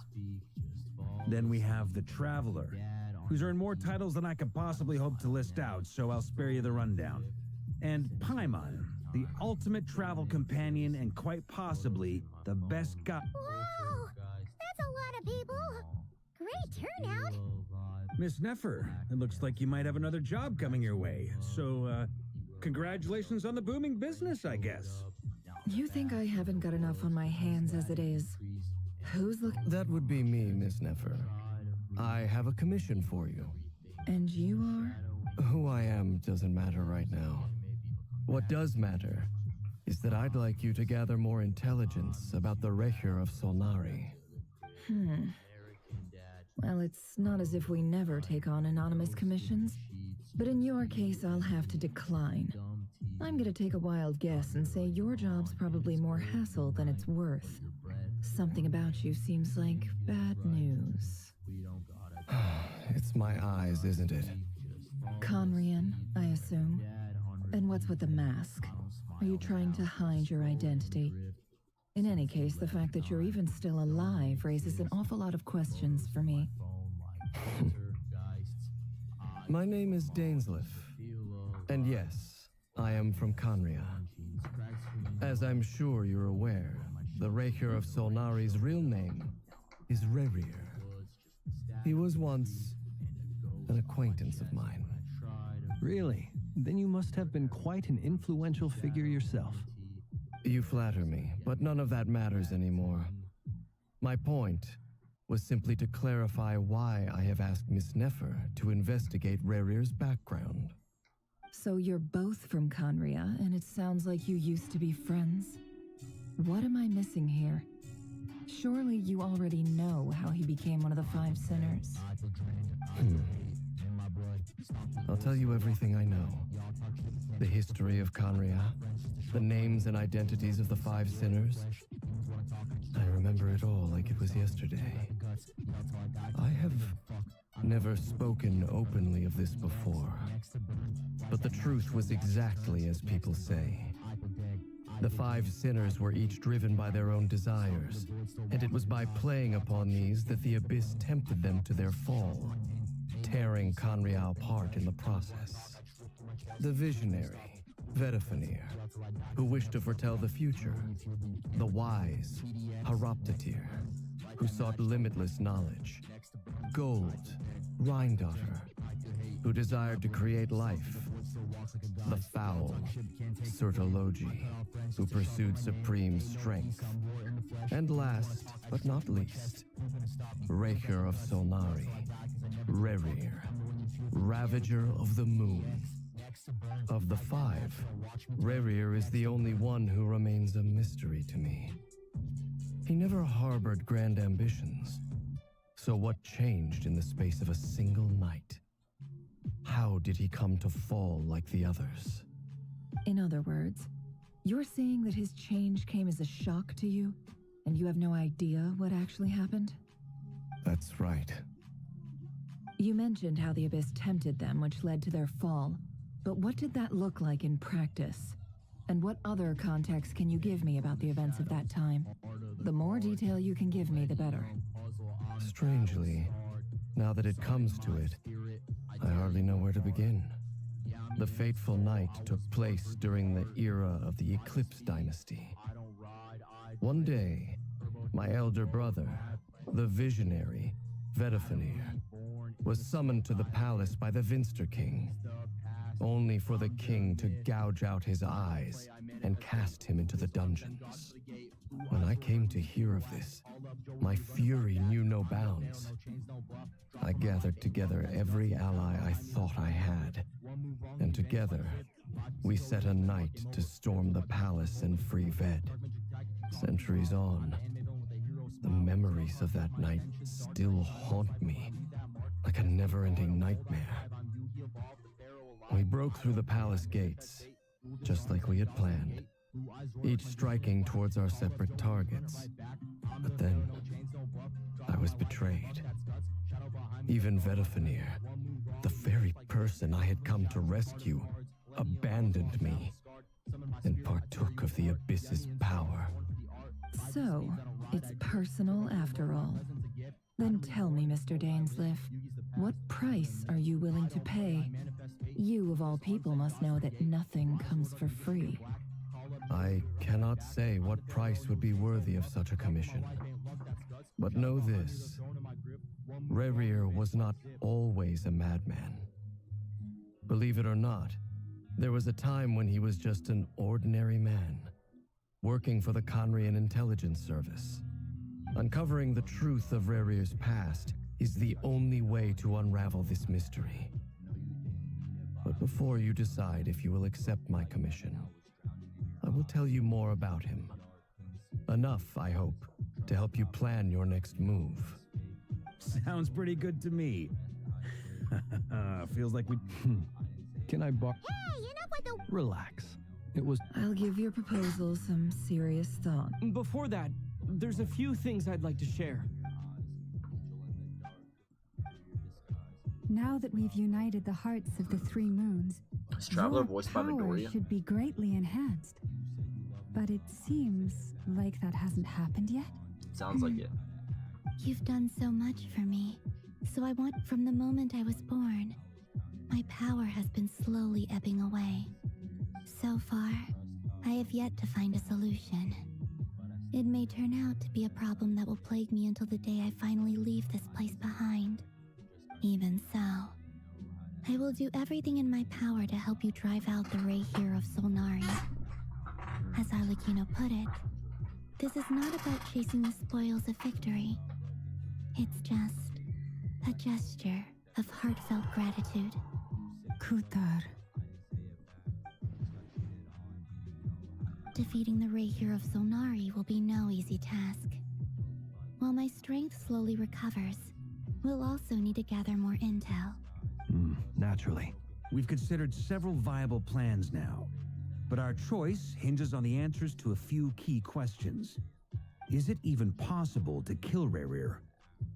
Then we have the Traveler, who's earned more titles than I could possibly hope to list out, so I'll spare you the rundown. And Paimon, the ultimate travel companion and quite possibly the best guy. Whoa! That's a lot of people! Great turnout! Miss Nefer, it looks like you might have another job coming your way, so, congratulations on the booming business, I guess. You think I haven't got enough on my hands as it is? Who's looking? That would be me, Miss Nefer. I have a commission for you. And you are? Who I am doesn't matter right now. What does matter is that I'd like you to gather more intelligence about the Recher of Solnari. Well, it's not as if we never take on anonymous commissions, but in your case, I'll have to decline. I'm gonna take a wild guess and say your job's probably more hassle than it's worth. Something about you seems like bad news. It's my eyes, isn't it? Conrian, I assume. And what's with the mask? Are you trying to hide your identity? In any case, the fact that you're even still alive raises an awful lot of questions for me. My name is Dainsleif. And yes, I am from Conria. As I'm sure you're aware, the Recher of Solnari's real name is Rerir. He was once an acquaintance of mine. Really? Then you must have been quite an influential figure yourself. You flatter me, but none of that matters anymore. My point was simply to clarify why I have asked Miss Nefer to investigate Rerir's background. So you're both from Conria, and it sounds like you used to be friends? What am I missing here? Surely you already know how he became one of the Five Sinners. I'll tell you everything I know. The history of Conria, the names and identities of the Five Sinners. I remember it all like it was yesterday. I have never spoken openly of this before, but the truth was exactly as people say. The 5 sinners were each driven by their own desires, and it was by playing upon these that the Abyss tempted them to their fall, tearing Khanria apart in the process. The visionary, Vedifenir, who wished to foretell the future. The wise, Haroptatir, who sought limitless knowledge. Gold, Rhindaughter, who desired to create life. The foul, Sertologi, who pursued supreme strength. And last, but not least, Raker of Solnari, Rerir, Ravager of the Moon. Of the 5, Rerir is the only one who remains a mystery to me. He never harbored grand ambitions. So what changed in the space of a single night? How did he come to fall like the others? In other words, you're saying that his change came as a shock to you, and you have no idea what actually happened? That's right. You mentioned how the Abyss tempted them, which led to their fall. But what did that look like in practice? And what other context can you give me about the events of that time? The more detail you can give me, the better. Strangely, now that it comes to it, I hardly know where to begin. The fateful night took place during the era of the Eclipse Dynasty. One day, my elder brother, the visionary, Vedifenir, was summoned to the palace by the Vinster King, only for the king to gouge out his eyes and cast him into the dungeons. When I came to hear of this, my fury knew no bounds. I gathered together every ally I thought I had, and together, we set a night to storm the palace and free Ved. Centuries on, the memories of that night still haunt me like a never-ending nightmare. We broke through the palace gates, just like we had planned, each striking towards our separate targets. But then, I was betrayed. Even Vedifenir, the very person I had come to rescue, abandoned me and partook of the Abyss's power. So, it's personal after all. Then tell me, Mr. Dainsliff, what price are you willing to pay? You, of all people, must know that nothing comes for free. I cannot say what price would be worthy of such a commission. But know this, Rerir was not always a madman. Believe it or not, there was a time when he was just an ordinary man, working for the Khanrian Intelligence Service. Uncovering the truth of Rerir's past is the only way to unravel this mystery. But before you decide if you will accept my commission, I will tell you more about him. Enough, I hope, to help you plan your next move. Sounds pretty good to me. Feels like we... Can I borrow... Hey, enough with the... Relax. It was... I'll give your proposal some serious thought. Before that, there's a few things I'd like to share. Now that we've united the hearts of the 3 moons, Is Traveler your voiced by power Midoriya? should be greatly enhanced. But it seems like that hasn't happened yet. Sounds like it. You've done so much for me, so I want from the moment I was born. My power has been slowly ebbing away. So far, I have yet to find a solution. It may turn out to be a problem that will plague me until the day I finally leave this place behind. Even so, I will do everything in my power to help you drive out the Ray here of Solnari. As Arlecchino put it, this is not about chasing the spoils of victory. It's just a gesture of heartfelt gratitude. Kutar. Defeating the Ray here of Solnari will be no easy task. While my strength slowly recovers, we'll also need to gather more intel. Naturally. We've considered several viable plans now, but our choice hinges on the answers to a few key questions. Is it even possible to kill Rerir?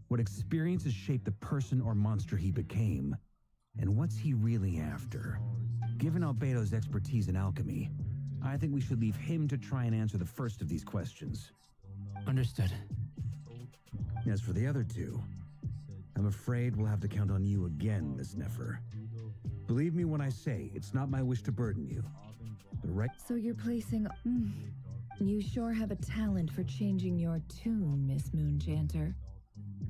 What experiences shaped the person or monster he became? And what's he really after? Given Albedo's expertise in alchemy, I think we should leave him to try and answer the first of these questions. Understood. As for the other two, I'm afraid we'll have to count on you again, Miss Nefer. Believe me when I say it's not my wish to burden you. The right. So you're placing. You sure have a talent for changing your tune, Miss Moonchanter.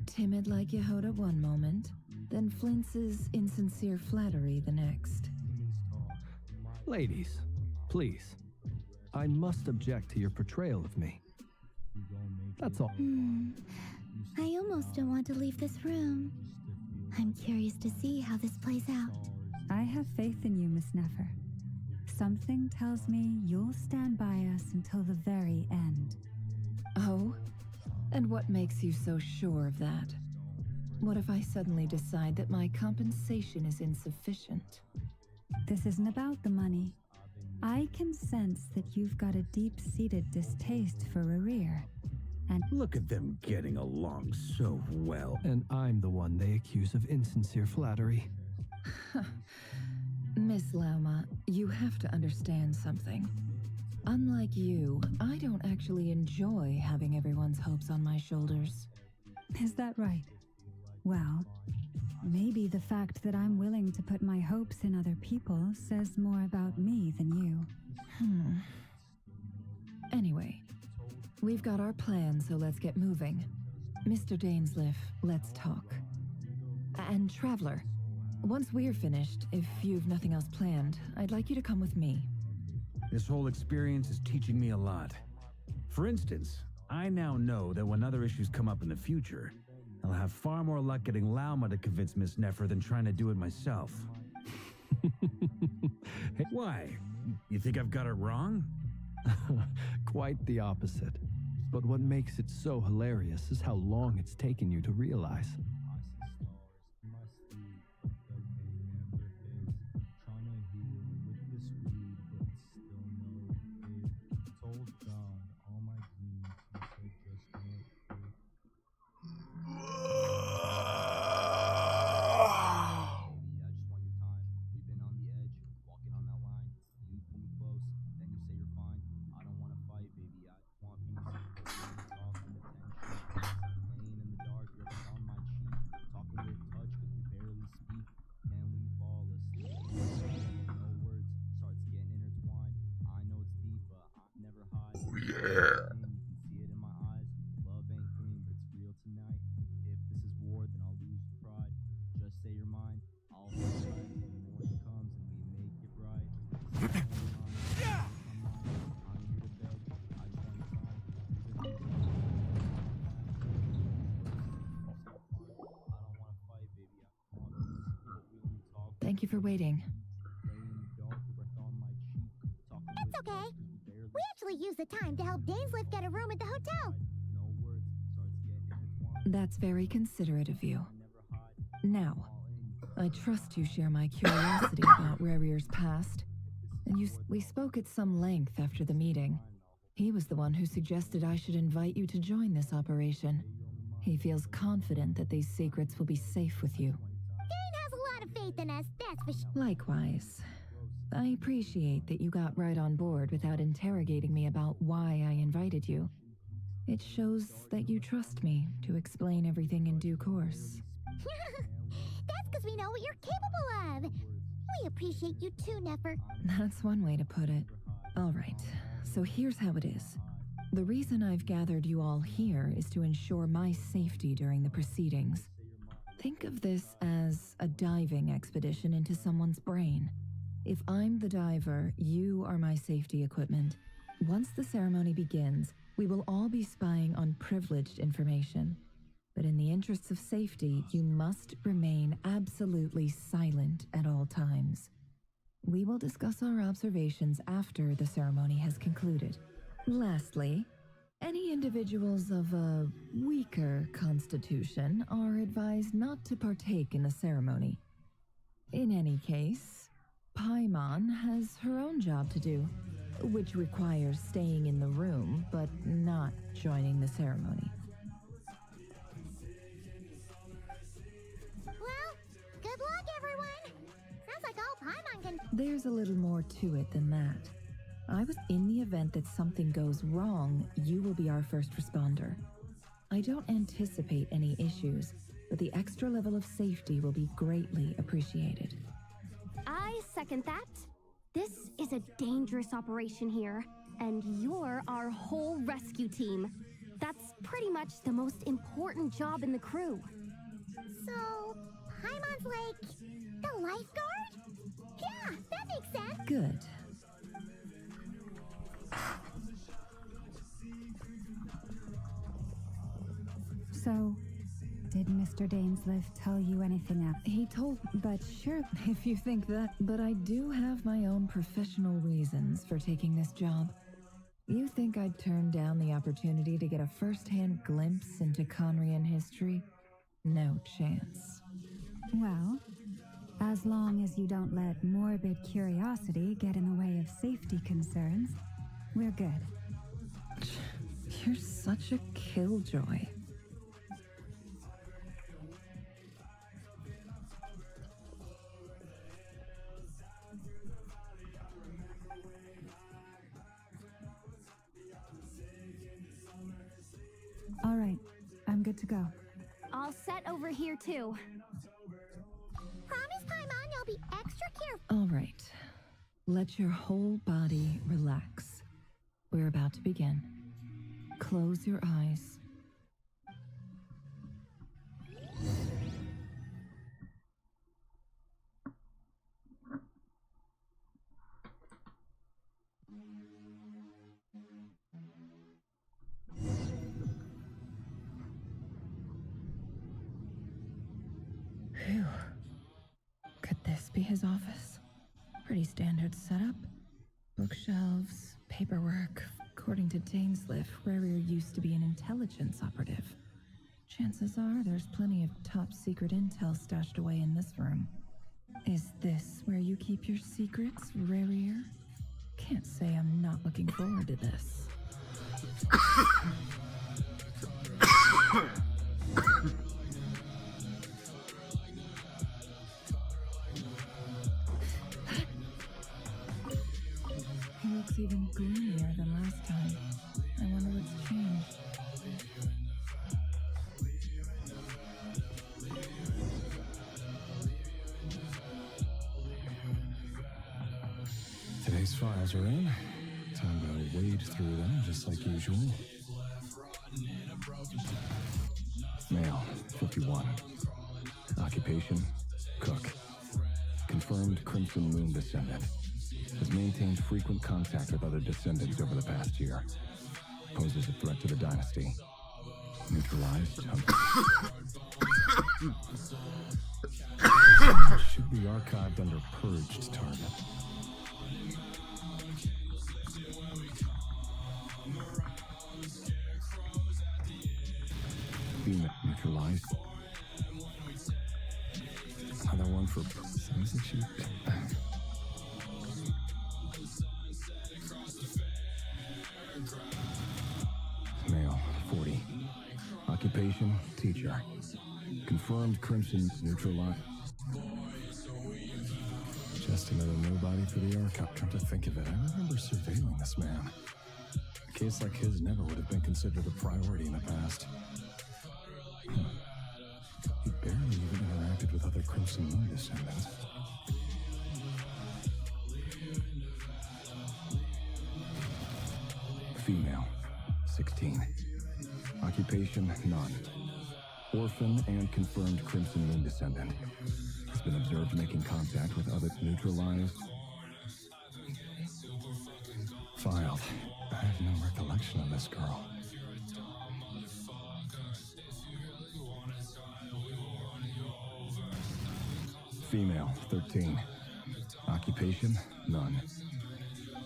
Timid like Yehoda one moment, then flinches insincere flattery the next. Ladies, please. I must object to your portrayal of me. That's all. I almost don't want to leave this room. I'm curious to see how this plays out. I have faith in you, Miss Nefer. Something tells me you'll stand by us until the very end. Oh? And what makes you so sure of that? What if I suddenly decide that my compensation is insufficient? This isn't about the money. I can sense that you've got a deep-seated distaste for Rerir. And look at them getting along so well. And I'm the one they accuse of insincere flattery. Miss Lauma, you have to understand something. Unlike you, I don't actually enjoy having everyone's hopes on my shoulders. Is that right? Well, maybe the fact that I'm willing to put my hopes in other people says more about me than you. Anyway, we've got our plan, so let's get moving. Mr. Dainsliff, let's talk. And Traveler, once we're finished, if you've nothing else planned, I'd like you to come with me. This whole experience is teaching me a lot. For instance, I now know that when other issues come up in the future, I'll have far more luck getting Lauma to convince Miss Nefer than trying to do it myself. Why? You think I've got it wrong? Quite the opposite. But what makes it so hilarious is how long it's taken you to realize. Thank you for waiting. It's okay. We actually used the time to help Dainsliff get a room at the hotel. That's very considerate of you. Now, I trust you share my curiosity about Rerir's past. And we spoke at some length after the meeting. He was the one who suggested I should invite you to join this operation. He feels confident that these secrets will be safe with you. Dane has a lot of faith in us, that's for sure. Likewise. I appreciate that you got right on board without interrogating me about why I invited you. It shows that you trust me to explain everything in due course. That's because we know what you're capable of. We appreciate you too, Nefer. That's one way to put it. All right, so here's how it is. The reason I've gathered you all here is to ensure my safety during the proceedings. Think of this as a diving expedition into someone's brain. If I'm the diver, you are my safety equipment. Once the ceremony begins, we will all be spying on privileged information. But in the interests of safety, you must remain absolutely silent at all times. We will discuss our observations after the ceremony has concluded. Lastly, any individuals of a weaker constitution are advised not to partake in the ceremony. In any case, Paimon has her own job to do, which requires staying in the room but not joining the ceremony. Well, good luck, everyone. Sounds like all Paimon can. There's a little more to it than that. I was in the event that something goes wrong, you will be our first responder. I don't anticipate any issues, but the extra level of safety will be greatly appreciated. I second that. This is a dangerous operation here, and you're our whole rescue team. That's pretty much the most important job in the crew. So, Paimon's like the lifeguard? Yeah, that makes sense. Good. So, did Mr. Dainsliff tell you anything else? He told, but sure, if you think that. But I do have my own professional reasons for taking this job. You think I'd turn down the opportunity to get a first-hand glimpse into Conrian history? No chance. Well, as long as you don't let morbid curiosity get in the way of safety concerns, we're good. You're such a killjoy. All right, I'm good to go. All set over here, too. Promise, Paimon, you'll be extra careful. All right. Let your whole body relax. We're about to begin. Close your eyes. Phew. Could this be his office? Pretty standard setup. Bookshelves, paperwork. According to Dainsliff, Rarier used to be an intelligence operative. Chances are there's plenty of top-secret intel stashed away in this room. Is this where you keep your secrets, Rarier? Can't say I'm not looking forward to this. He looks even gloomier than last time. I wonder what's changed. Today's files are in. Time to wade through them just like usual. Male, 51. Occupation, cook. Confirmed Crimson Moon descendant. Has maintained frequent contact with other descendants over the past year. Poses a threat to the dynasty. Neutralized. Should be archived under purged target. Female neutralized. Another one for sounds like she. Male, 40. Occupation, teacher. Confirmed Crimson neutralized. Just another nobody for the Archon. Come to think of it, I remember surveilling this man. A case like his never would have been considered a priority in the past. He barely even interacted with other Crimson Moon descendants. Female, 16. Occupation, none. Orphan and confirmed Crimson Moon descendant. Has been observed making contact with other neutralized. Filed. I have no recollection of this girl. Female, 13. Occupation, none.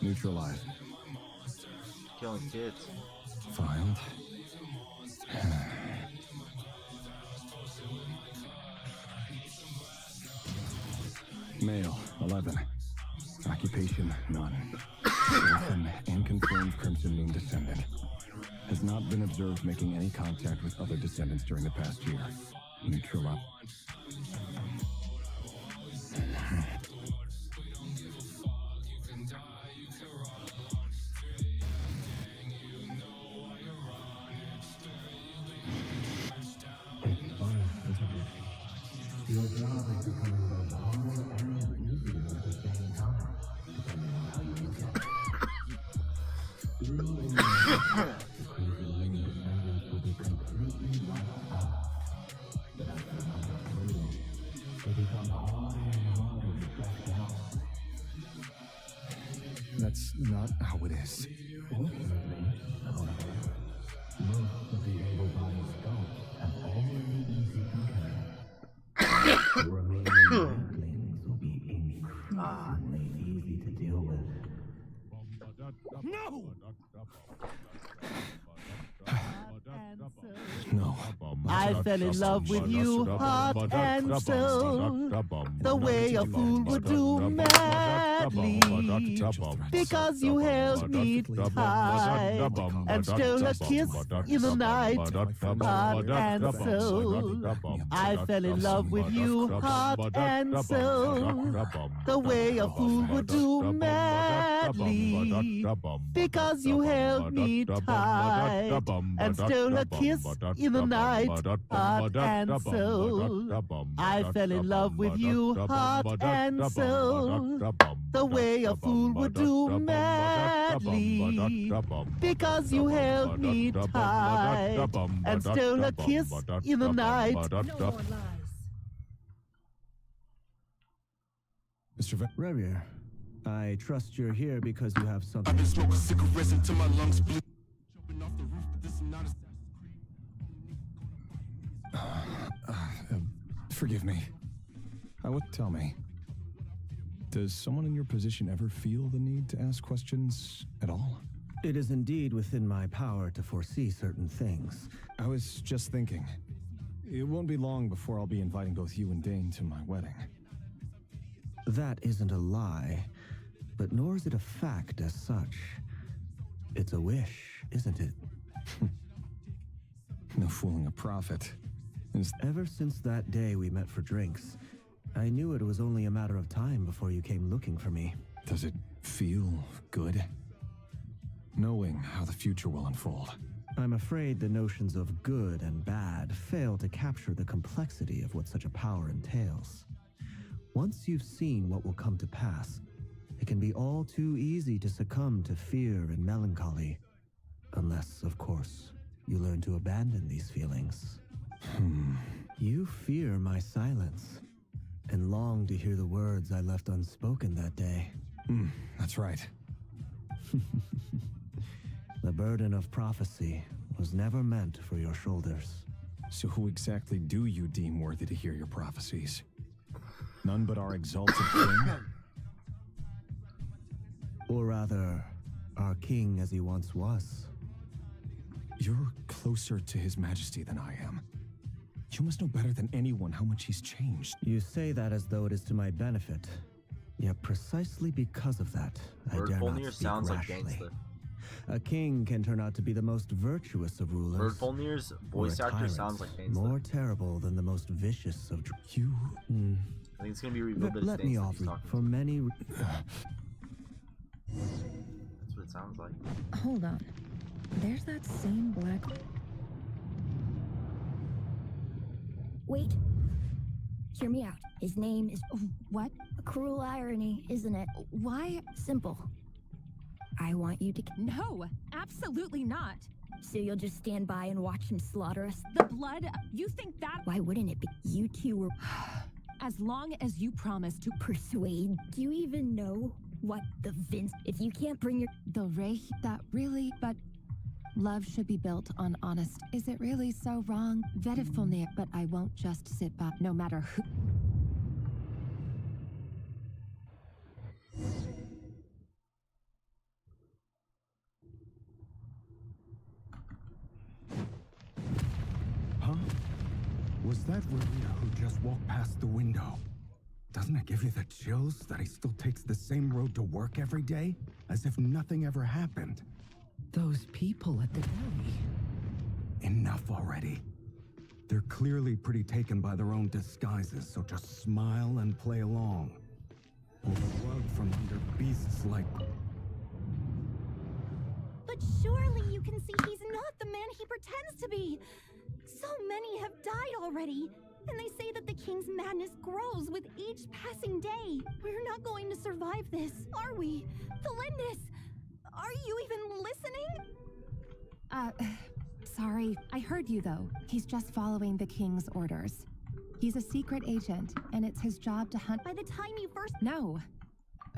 Neutralized. Killing kids. Filed. Male, 11. Occupation, none. Orphan and confirmed Crimson Moon descendant. Has not been observed making any contact with other descendants during the past year. Neutralized. That's not how it is. No! No. I fell in love with you, heart and soul, the way a fool would do madly, because you held me tight and stole a kiss in the night, heart and soul. I fell in love with you, heart and soul, the way a fool would do madly, because you held me tight and stole a kiss in the night, heart and soul. I fell in love with you, heart and soul, the way a fool would do madly, because you held me tight and stole a kiss in the night. No more lies. Mr. Revier, I trust you're here because you have something. I've been smoking cigarettes until my lungs bleed. Jumping off the roof, but this is not a... Forgive me. I would tell me. Does someone in your position ever feel the need to ask questions at all? It is indeed within my power to foresee certain things. I was just thinking. It won't be long before I'll be inviting both you and Dane to my wedding. That isn't a lie, but nor is it a fact as such. It's a wish, isn't it? No fooling a prophet. Ever since that day we met for drinks, I knew it was only a matter of time before you came looking for me. Does it feel good? Knowing how the future will unfold. I'm afraid the notions of good and bad fail to capture the complexity of what such a power entails. Once you've seen what will come to pass, it can be all too easy to succumb to fear and melancholy. Unless, of course, you learn to abandon these feelings. You fear my silence, and long to hear the words I left unspoken that day. That's right. The burden of prophecy was never meant for your shoulders. So who exactly do you deem worthy to hear your prophecies? None but our exalted king? Or rather, our king as he once was. You're closer to his majesty than I am. You must know better than anyone how much he's changed. You say that as though it is to my benefit. Yet precisely because of that, I dare not speak sounds like rashly. gangster. A king can turn out to be the most virtuous of rulers. Volnir's voice or a actor tyrant, sounds like gangster. more terrible than the most vicious of you. I think it's gonna be revealed that it's Let me Dane's that off he's talking for many. That's what it sounds like. Hold on. There's that same black. Wait. Hear me out. His name is... What? A cruel irony, isn't it? Why? Simple. I want you to... No, absolutely not. So you'll just stand by and watch him slaughter us? The blood, you think that... Why wouldn't it be? You two were... As long as you promise to... Persuade? Do you even know what the Vince... If you can't bring your... The Ray... That really... But... Love should be built on honest. Is it really so wrong? Vedifulnir, but I won't just sit back no matter who... Huh? Was that Varka who just walked past the window? Doesn't it give you the chills that he still takes the same road to work every day? As if nothing ever happened. Those people at the deli. Enough already. They're clearly pretty taken by their own disguises, so just smile and play along. Pull the rug from under beasts like... But surely you can see he's not the man he pretends to be. So many have died already. And they say that the king's madness grows with each passing day. We're not going to survive this, are we? Thalindis, are you even listening? Sorry. I heard you, though. He's just following the king's orders. He's a secret agent, and it's his job to hunt. By the time you first... No.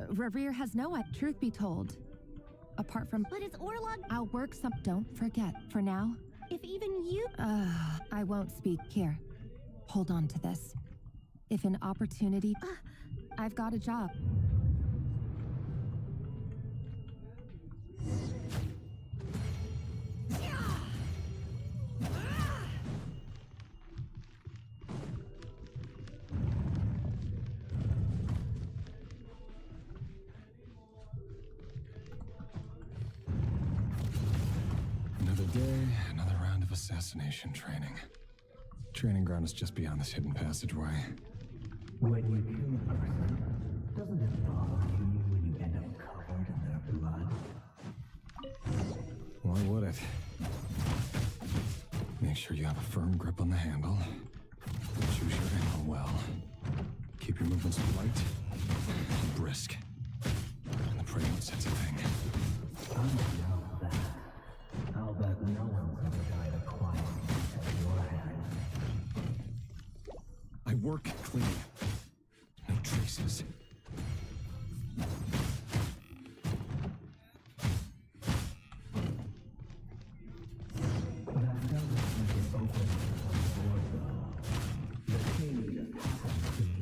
Revere has no... Truth be told. Apart from... But it's Orlog... I'll work some... Don't forget, for now... If even you... I won't speak. Here. Hold on to this. If an opportunity... I've got a job. Another day, another round of assassination training. Training ground is just beyond this hidden passageway. When you kill a person, doesn't it bother you when you end up covered in their blood? Why would it? Make sure you have a firm grip on the handle. Choose your angle well. Keep your movements light and brisk. And the prey won't sense a thing. I know that. I'll bet no one's ever died a quiet at your hands. I work clean. No traces. That doesn't make it open to the door, though. The king just happens to be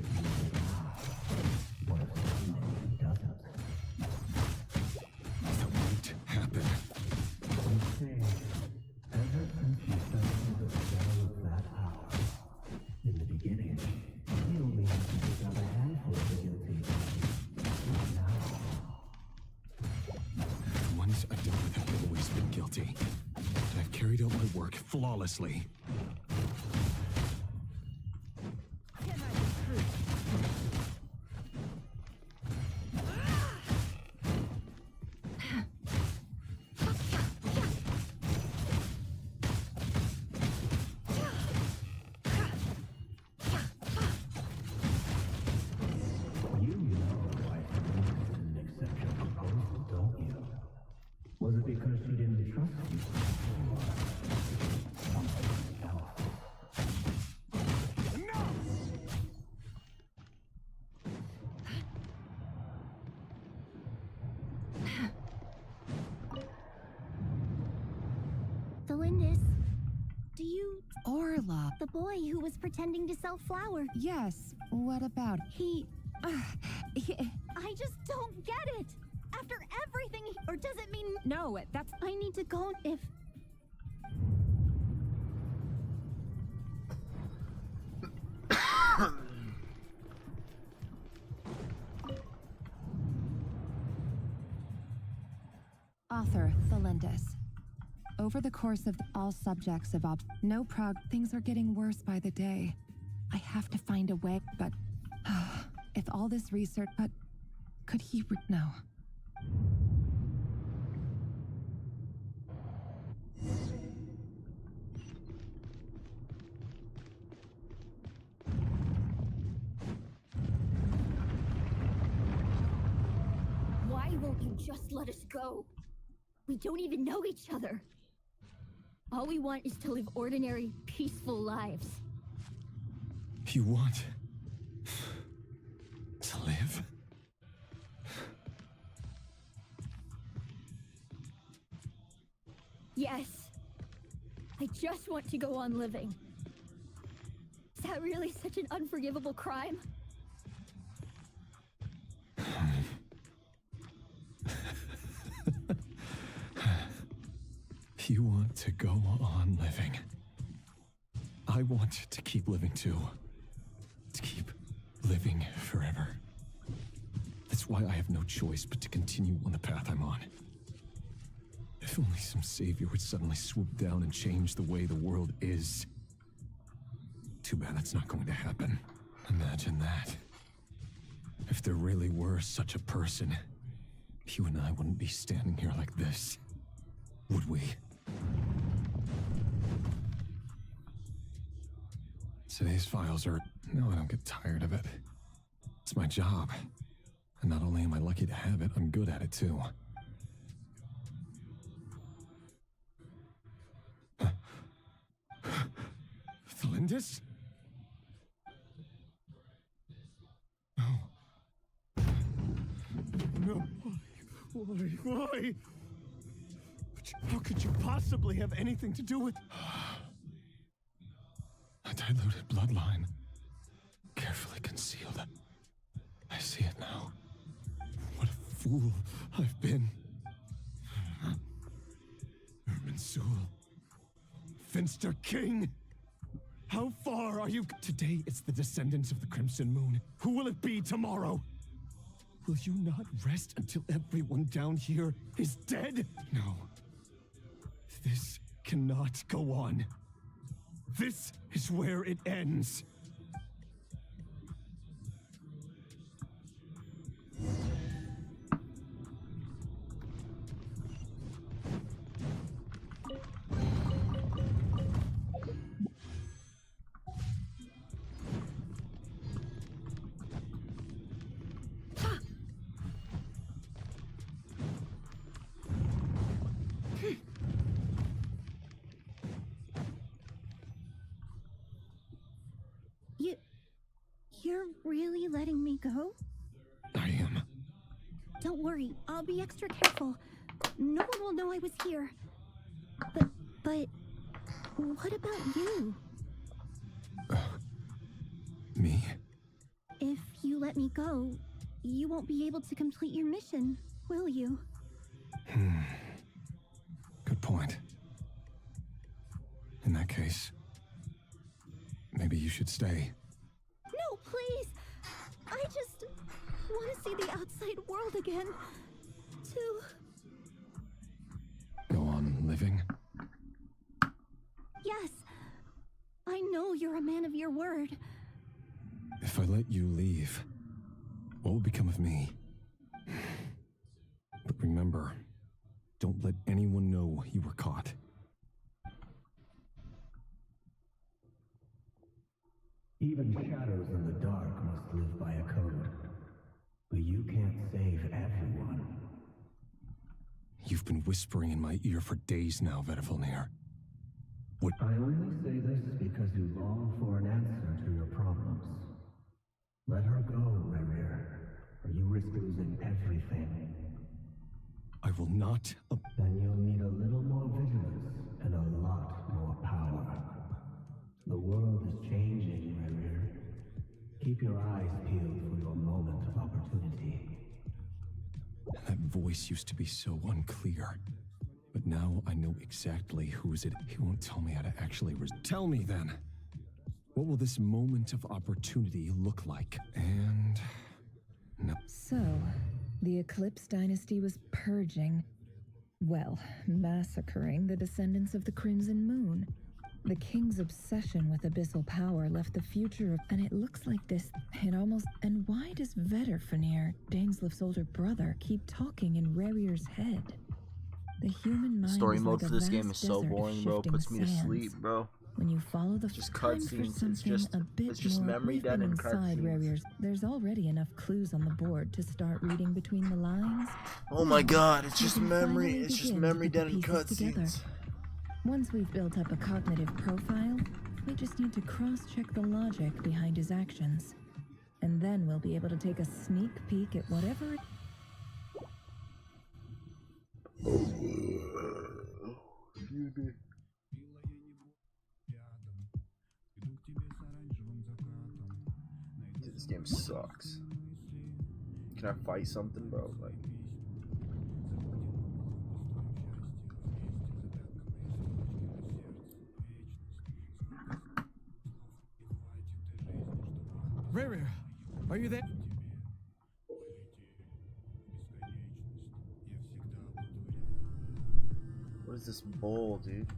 what if someday he doesn't? That won't happen. You see, ever since you fell into the shadow of that hour, in the beginning, you only had to pick up a handful of the guilty. Now, The ones I've dealt with have always been guilty. And I've carried out my work flawlessly. you know why Furina didn't accept your proposal, don't you? Was it because she didn't trust you? Or something else? Thalindis, do you... Orla. The boy who was pretending to sell flour. Yes. What about... He... I just don't get it. After everything, or does it mean... No, that's... I need to go if... Author, Thalindis. Over the course of all subjects of no things are getting worse by the day. I have to find a way, but if all this research, but could he no. Why won't you just let us go? We don't even know each other. All we want is to live ordinary, peaceful lives. You want to live? Yes. I just want to go on living. Is that really such an unforgivable crime? You want to go on living. I want to keep living too. To keep living forever. That's why I have no choice but to continue on the path I'm on. If only some savior would suddenly swoop down and change the way the world is. Too bad that's not going to happen. Imagine that. If there really were such a person, you and I wouldn't be standing here like this, would we? Today's files are... No, I don't get tired of it. It's my job. And not only am I lucky to have it, I'm good at it too. Thalindis? No. No. Why? How could you possibly have anything to do with... A diluted bloodline. Carefully concealed. I see it now. What a fool I've been. Erminsul. Finster King. How far are you? Today it's the descendants of the Crimson Moon. Who will it be tomorrow? Will you not rest until everyone down here is dead? No. This cannot go on. This is where it ends. You're really letting me go? I am. Don't worry, I'll be extra careful. No one will know I was here. But what about you? Me? If you let me go, you won't be able to complete your mission, will you? Good point. In that case, maybe you should stay. No, please! I just want to see the outside world again. To... Go on living? Yes. I know you're a man of your word. If I let you leave, what will become of me? But remember, don't let anyone know you were caught. Even shadows in the dark must live by a code. But you can't save everyone. You've been whispering in my ear for days now, Vedavulnir. What? I only say this because you long for an answer to your problems. Let her go, Rerir, or you risk losing everything. I will not. Then you'll need a little more vigilance and a lot more power. The world is changing, Rerir. Keep your eyes peeled for your moment of opportunity. That voice used to be so unclear. But now I know exactly who's it. He won't tell me how to actually tell me then. What will this moment of opportunity look like? And... no. So, the Eclipse Dynasty was purging, well, massacring the descendants of the Crimson Moon. The king's obsession with abyssal power left the future of, and it looks like this, it almost, and why does Vedderfanir, Daneslif's older brother, keep talking in Rerir's head? The human mind Story is mode like for a this game vast is so desert of boring, bro. shifting Puts me to sands. sleep, bro. When you follow the Just time for cutscenes. something a bit It's just more, memory we've dead been and inside cutscenes. Rerir's. There's already enough clues on the board to start reading between the lines. Oh my god, it's We just can memory. finally It's just begin to memory put the dead and pieces together. cutscenes. Once we've built up a cognitive profile, we just need to cross-check the logic behind his actions. And then we'll be able to take a sneak peek at whatever it... Dude, this game sucks. Can I fight something, bro? Like... Rerir, are you there? What is this bowl, dude?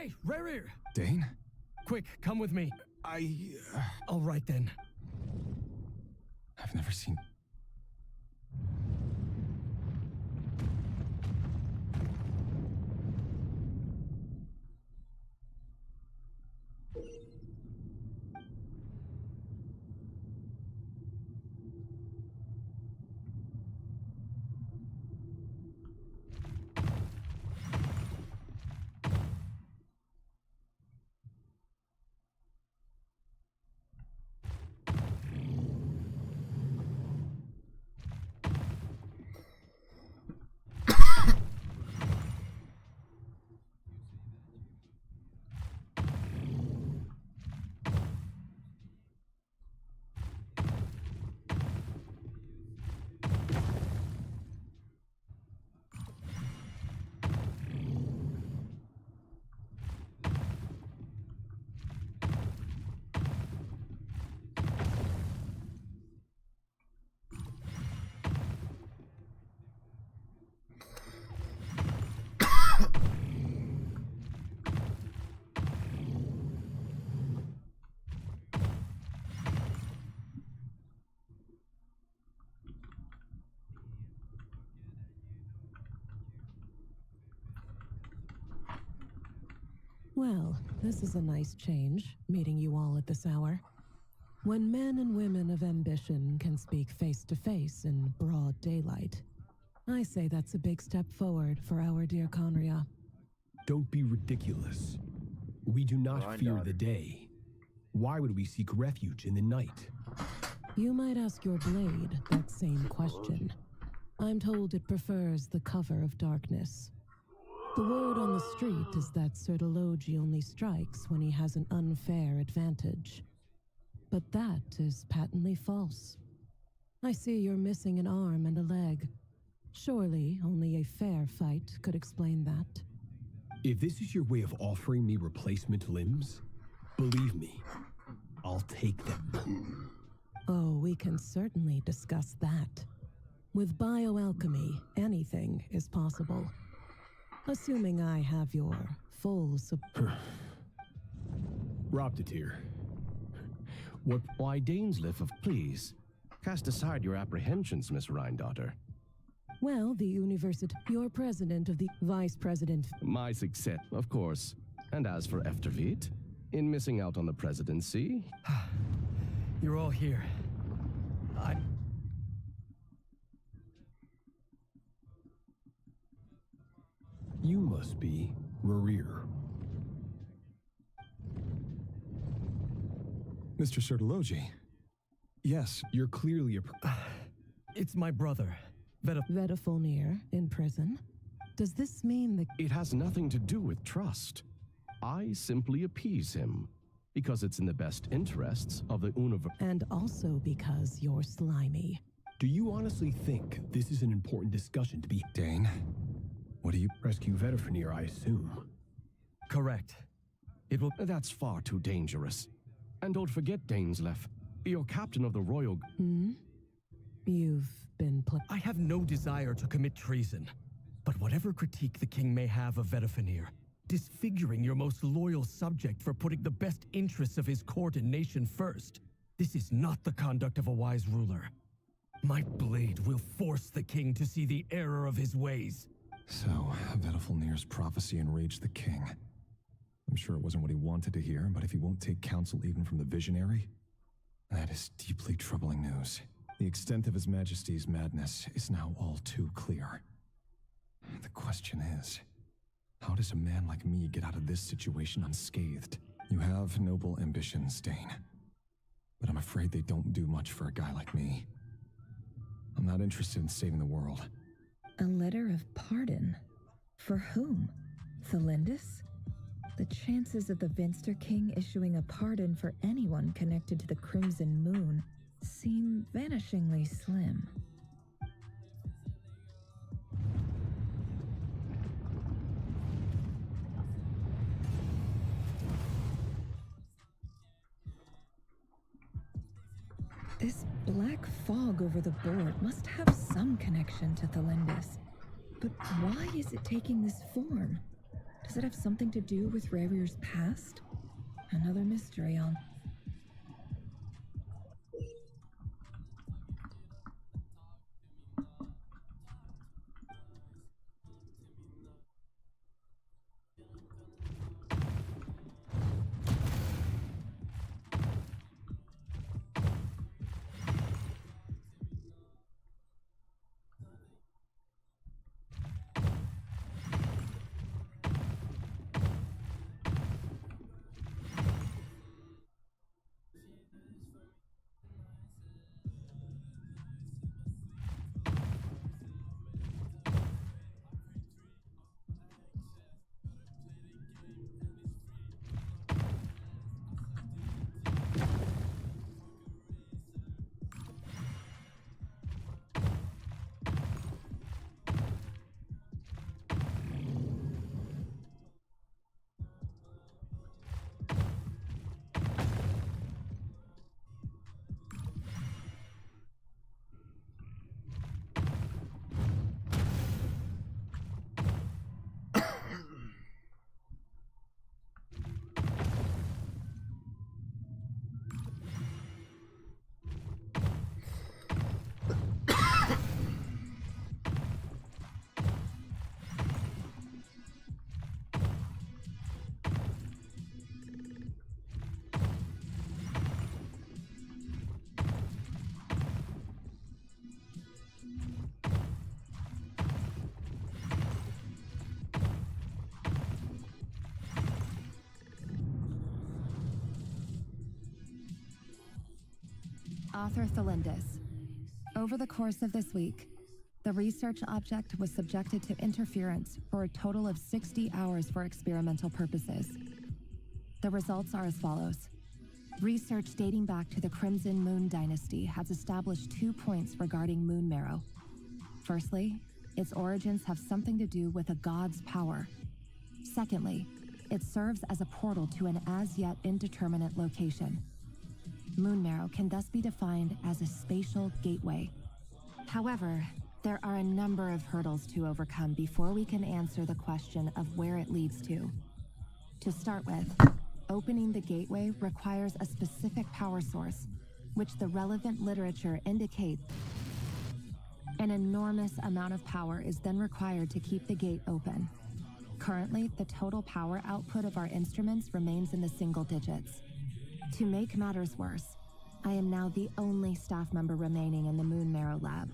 Hey, Rerir! Dane? Quick, come with me. All right then. I've never seen... Well, this is a nice change, meeting you all at this hour. When men and women of ambition can speak face to face in broad daylight, I say that's a big step forward for our dear Conria. Don't be ridiculous. We do not fear the day. Why would we seek refuge in the night? You might ask your blade that same question. I'm told it prefers the cover of darkness. The word on the street is that Sertologi only strikes when he has an unfair advantage. But that is patently false. I see you're missing an arm and a leg. Surely only a fair fight could explain that. If this is your way of offering me replacement limbs, believe me, I'll take them. Oh, we can certainly discuss that. With bioalchemy, anything is possible. Assuming I have your full support. Roptatir. Why Dainsliff please, cast aside your apprehensions, Miss Rhindaughter. Well, the university, you're president of the vice president. My success, of course. And as for Eftervit, in missing out on the presidency... You're all here. You must be Rerir. Mr. Sertologi. Yes, you're clearly a... It's my brother, Vedafulnir, in prison. Does this mean that... It has nothing to do with trust. I simply appease him, because it's in the best interests of the universe. And also because you're slimy. Do you honestly think this is an important discussion to be... Dane, what do you... Rescue Vedafulnir, I assume. Correct. It will... That's far too dangerous. And don't forget, Dainsleff, you're captain of the Royal... You've been... I have no desire to commit treason. But whatever critique the king may have of Vedafulnir, disfiguring your most loyal subject for putting the best interests of his court and nation first, this is not the conduct of a wise ruler. My blade will force the king to see the error of his ways. So, Vedafulnir's prophecy enraged the king. I'm sure it wasn't what he wanted to hear, but if he won't take counsel even from the visionary, that is deeply troubling news. The extent of His Majesty's madness is now all too clear. The question is, how does a man like me get out of this situation unscathed? You have noble ambitions, Dane, but I'm afraid they don't do much for a guy like me. I'm not interested in saving the world. A letter of pardon? For whom? Thelindis? The chances of the Vinster King issuing a pardon for anyone connected to the Crimson Moon seem vanishingly slim. This black fog over the board must have some connection to Thelindis. But why is it taking this form? Does it have something to do with Rarier's past? Another mystery I'll... Author Thalindis. Over the course of this week, the research object was subjected to interference for a total of 60 hours for experimental purposes. The results are as follows. Research dating back to the Crimson Moon Dynasty has established 2 points regarding moon marrow. Firstly, its origins have something to do with a god's power. Secondly, it serves as a portal to an as-yet indeterminate location. Moon marrow can thus be defined as a spatial gateway. However, there are a number of hurdles to overcome before we can answer the question of where it leads to. To start with, opening the gateway requires a specific power source, which the relevant literature indicates. An enormous amount of power is then required to keep the gate open. Currently, the total power output of our instruments remains in the single digits. To make matters worse, I am now the only staff member remaining in the Moon Marrow Lab.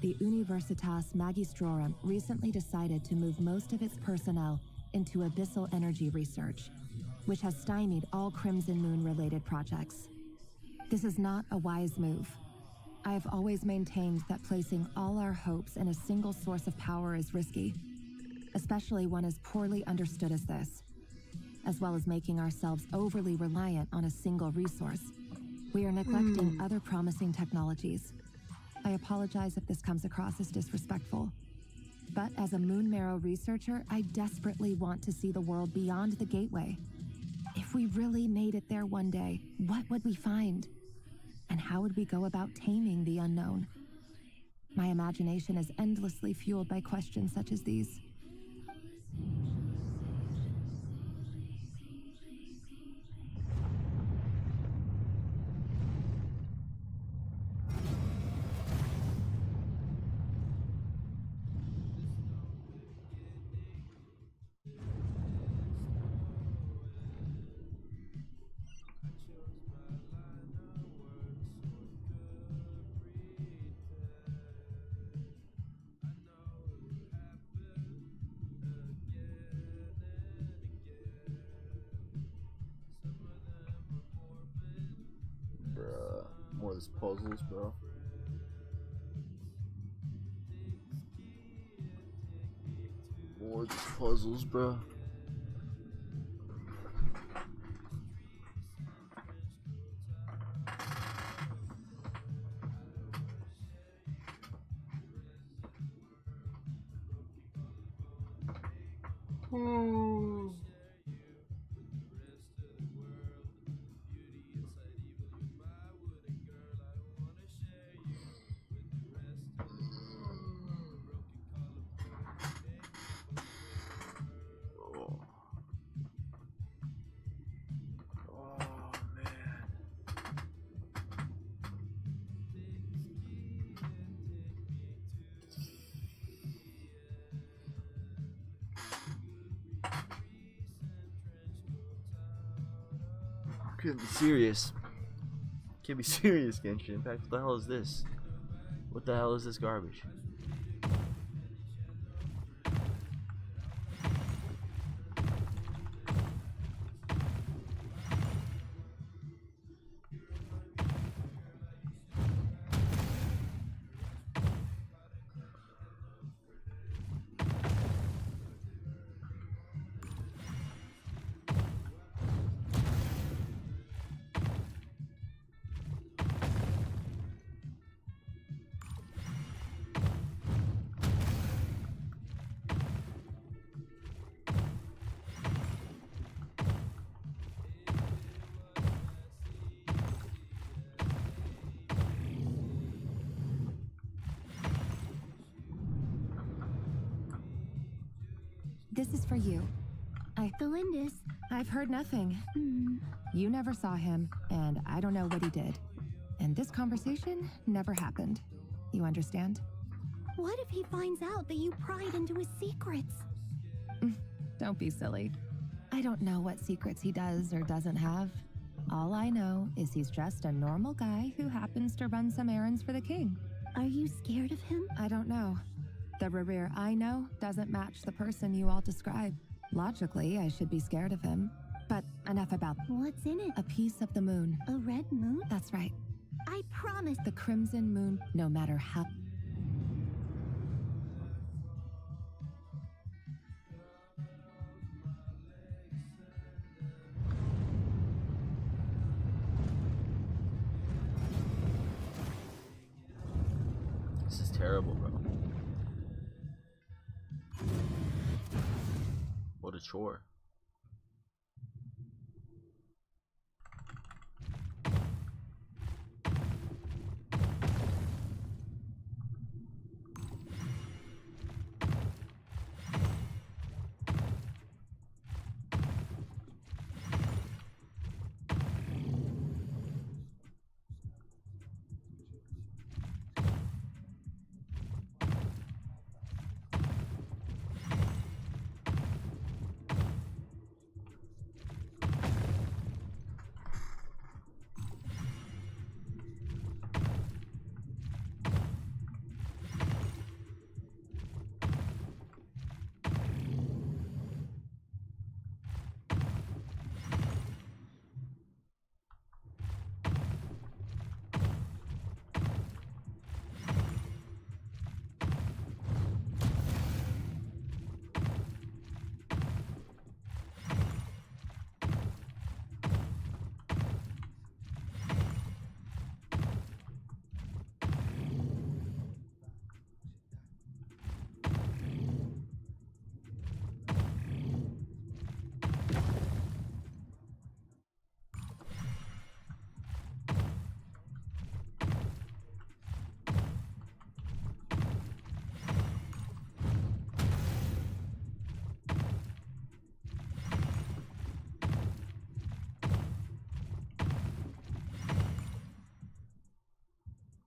The Universitas Magistrorum recently decided to move most of its personnel into abyssal energy research, which has stymied all Crimson Moon-related projects. This is not a wise move. I have always maintained that placing all our hopes in a single source of power is risky, especially one as poorly understood as this. As well as making ourselves overly reliant on a single resource, we are neglecting other promising technologies. I apologize if this comes across as disrespectful, but as a Moon Marrow researcher, I desperately want to see the world beyond the gateway. If we really made it there one day, what would we find? And how would we go about taming the unknown? My imagination is endlessly fueled by questions such as these. Bruh, more of these puzzles, bro. More of these puzzles, bro. Oh. Can't be serious. Can't be serious, Genshin Impact. What the hell is this? What the hell is this garbage? This is for you. Felindis. I've heard nothing. You never saw him, and I don't know what he did. And this conversation never happened. You understand? What if he finds out that you pried into his secrets? Don't be silly. I don't know what secrets he does or doesn't have. All I know is he's just a normal guy who happens to run some errands for the king. Are you scared of him? I don't know. The Rerir I know doesn't match the person you all describe. Logically, I should be scared of him. But enough about... What's in it? A piece of the moon. A red moon? That's right. I promise. The crimson moon, no matter how... This is terrible, bro. What a chore.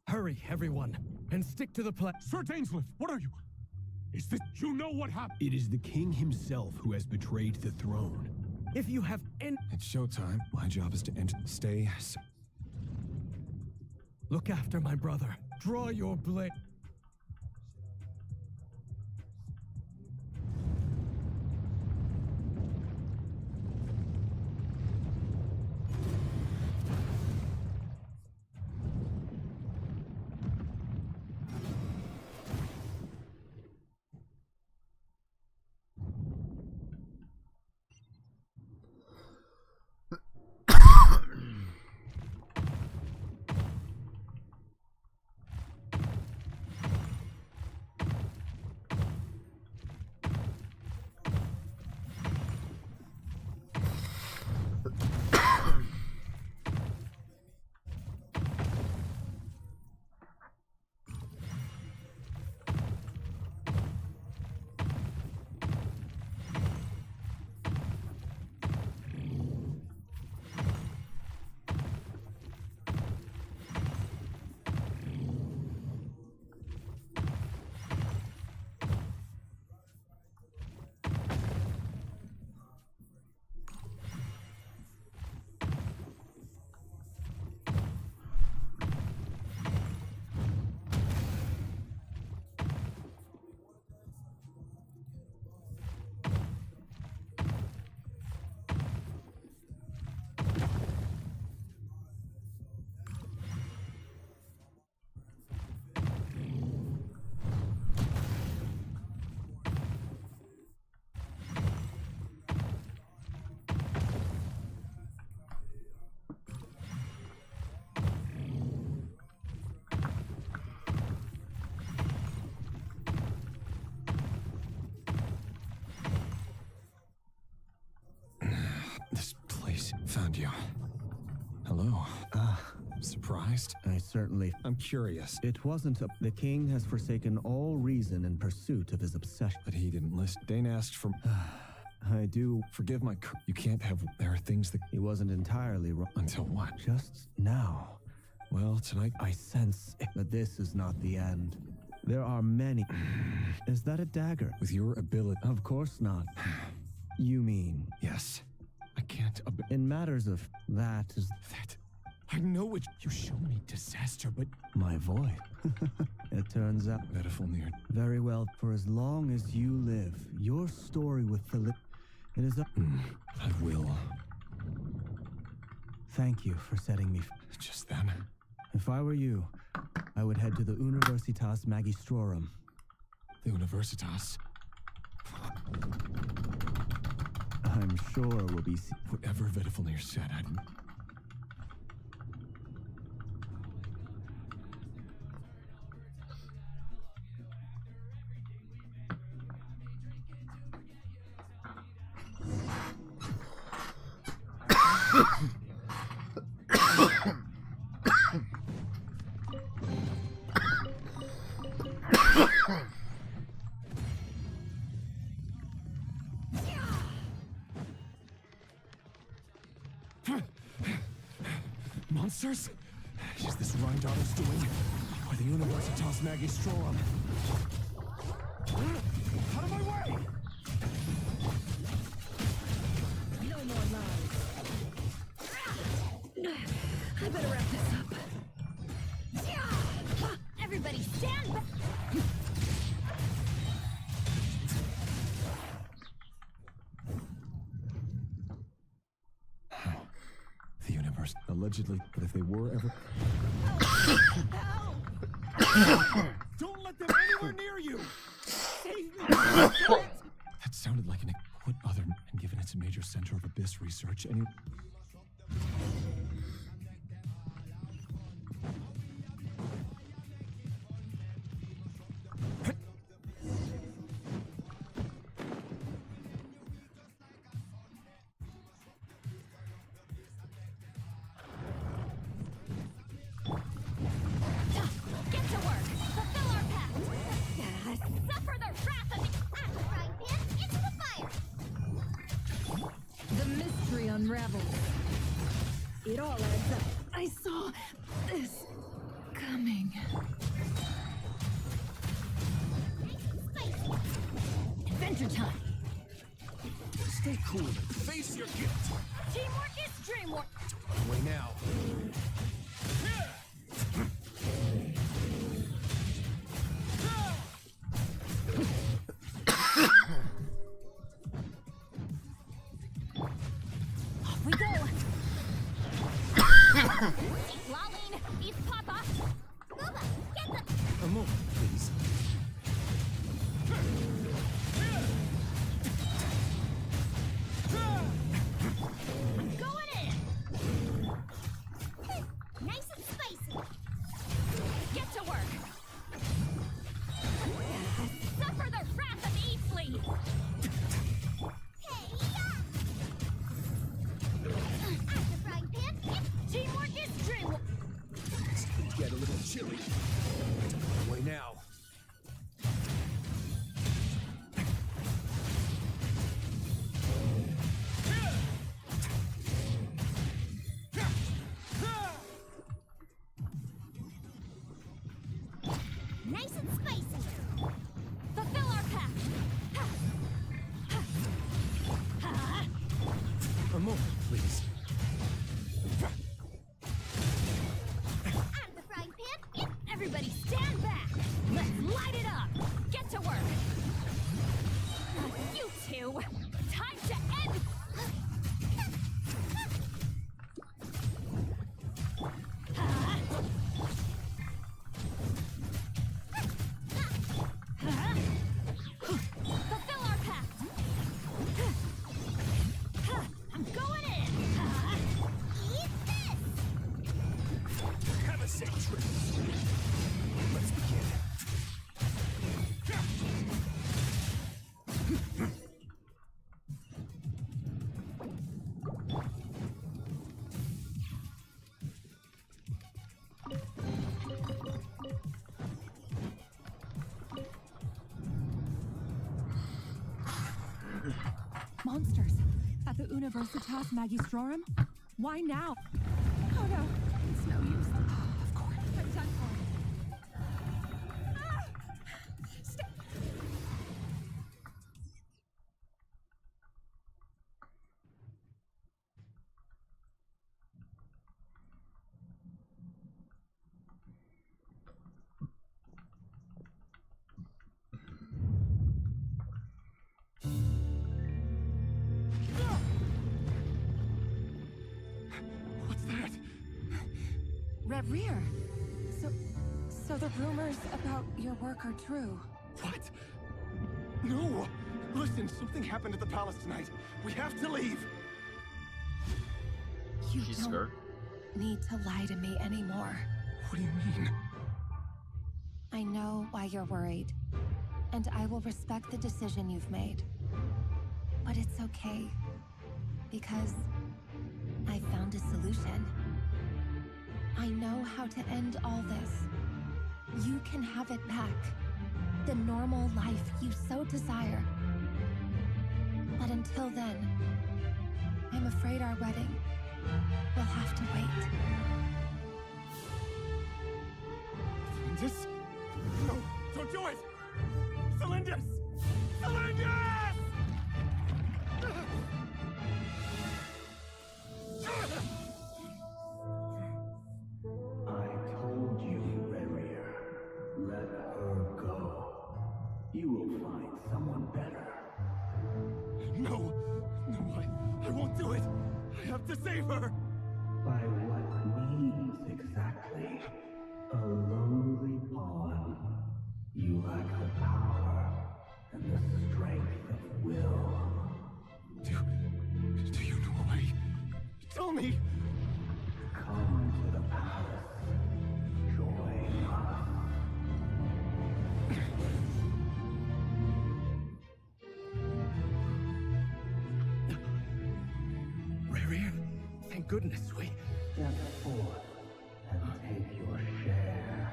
Hurry, everyone, and stick to the plan. Sir Dainsleif, what are you? Is this... You know what happened? It is the king himself who has betrayed the throne. If you have any... It's showtime. My job is to stay... Look after my brother. Draw your blade. found you. Hello. Surprised? I certainly... I'm curious. It wasn't a... The king has forsaken all reason in pursuit of his obsession. But he didn't listen. Dane asked for... I do... Forgive my... You can't have... There are things that... He wasn't entirely wrong. Until what? Just now. Well, tonight... I sense it, but this is not the end. There are many... Is that a dagger? With your ability... Of course not. You mean... Yes. I can't... In matters of... That is... That... I know it. You show me disaster, but... My voice. It turns out... Beautiful near... Very well. For as long as you live, your story with Philip... It is a... I will. Thank you for setting me... Just then. If I were you, I would head to the Universitas Magistrorum. The Universitas? I'm sure we'll be... Whatever Vedifalnir said, I didn't... Monsters? Is this Rhindaughter's doing? Or the Universitas Magistrorum? Out of my way! No more lies. I better wrap this up. Everybody stand back! The universe, allegedly, but if they were ever... Don't let them anywhere near you! Save me! That sounded like an... What other... And given it's a major center of abyss research, any... Unravel. It all adds up. I saw this coming. Adventure time. Stay cool and face your guilt. Teamwork is dreamwork. Away now. We go! Lolene, eat Papa! Booba, get the... A moment, please. Going in! Nice and spicy! Get to work! Suffer the wrath of Easley! Teamwork is dreamwork. Get a little chilly. Away now. Nice and spicy. Fulfill our pact. A moment, please. Everybody stand back! Let's light it up! Get to work! You two! Time to end... Fulfill our pact! I'm going in! Eat this! Have a safe trip. Let's begin. monsters at the Universitas Magistrorum? Why now? Oh no, it's no use. Of course, I'm done for. Stay. What's that? Red Rear. So the rumors about your work are true. What? No! Listen, something happened at the palace tonight. We have to leave. You She's don't scared. need to lie to me anymore. What do you mean? I know why you're worried, and I will respect the decision you've made. But it's okay, because I found a solution. I know how to end all this. You can have it back. The normal life you so desire. But until then, I'm afraid our wedding will have to wait. Celindus? No, don't do it! Celindus! Celindus! I told you, Rarier. Let her go. You will find someone better. No! No, I won't do it! I have to save her! By what means exactly? A lowly pawn. You lack the power and the strength of will. Do you know a way? Tell me! Come to the palace. Join us. Rarier, thank goodness we... Step forth and take your share.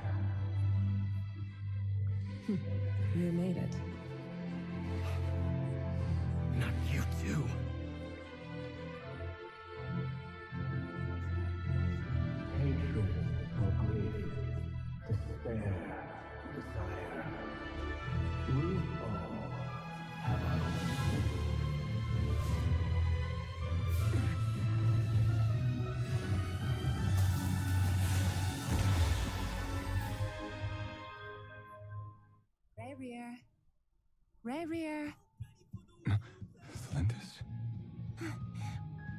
You made it. Not you too. Hatred or grief, despair, desire. We all have our own. Rarier. Rarier. Celindus?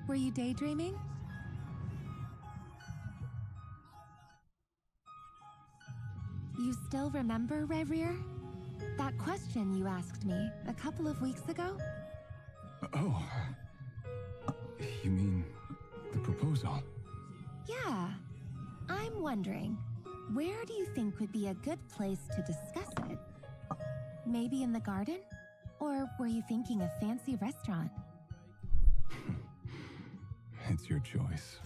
Were you daydreaming? You still remember, Rarier? That question you asked me a couple of weeks ago? Oh. You mean the proposal? Yeah. I'm wondering, where do you think would be a good place to discuss it? Maybe in the garden? Or were you thinking a fancy restaurant? It's your choice.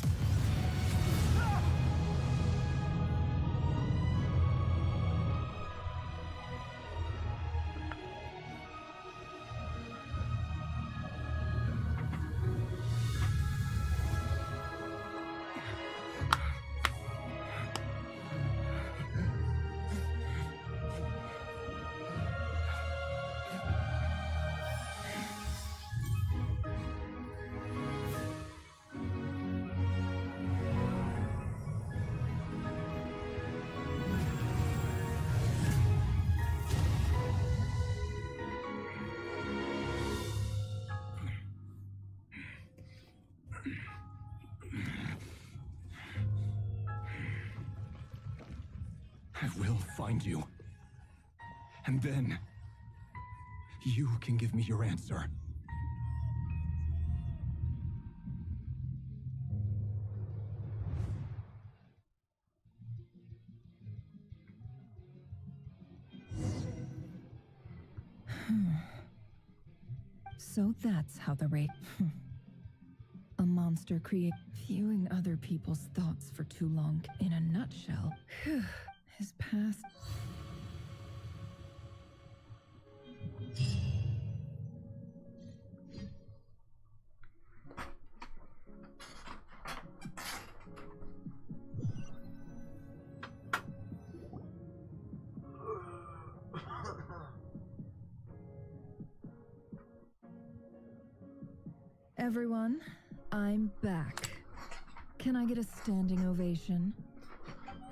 I will find you. And then, you can give me your answer. So that's how the raid. A monster create viewing other people's thoughts for too long. In a nutshell, his past. Everyone, I'm back. Can I get a standing ovation?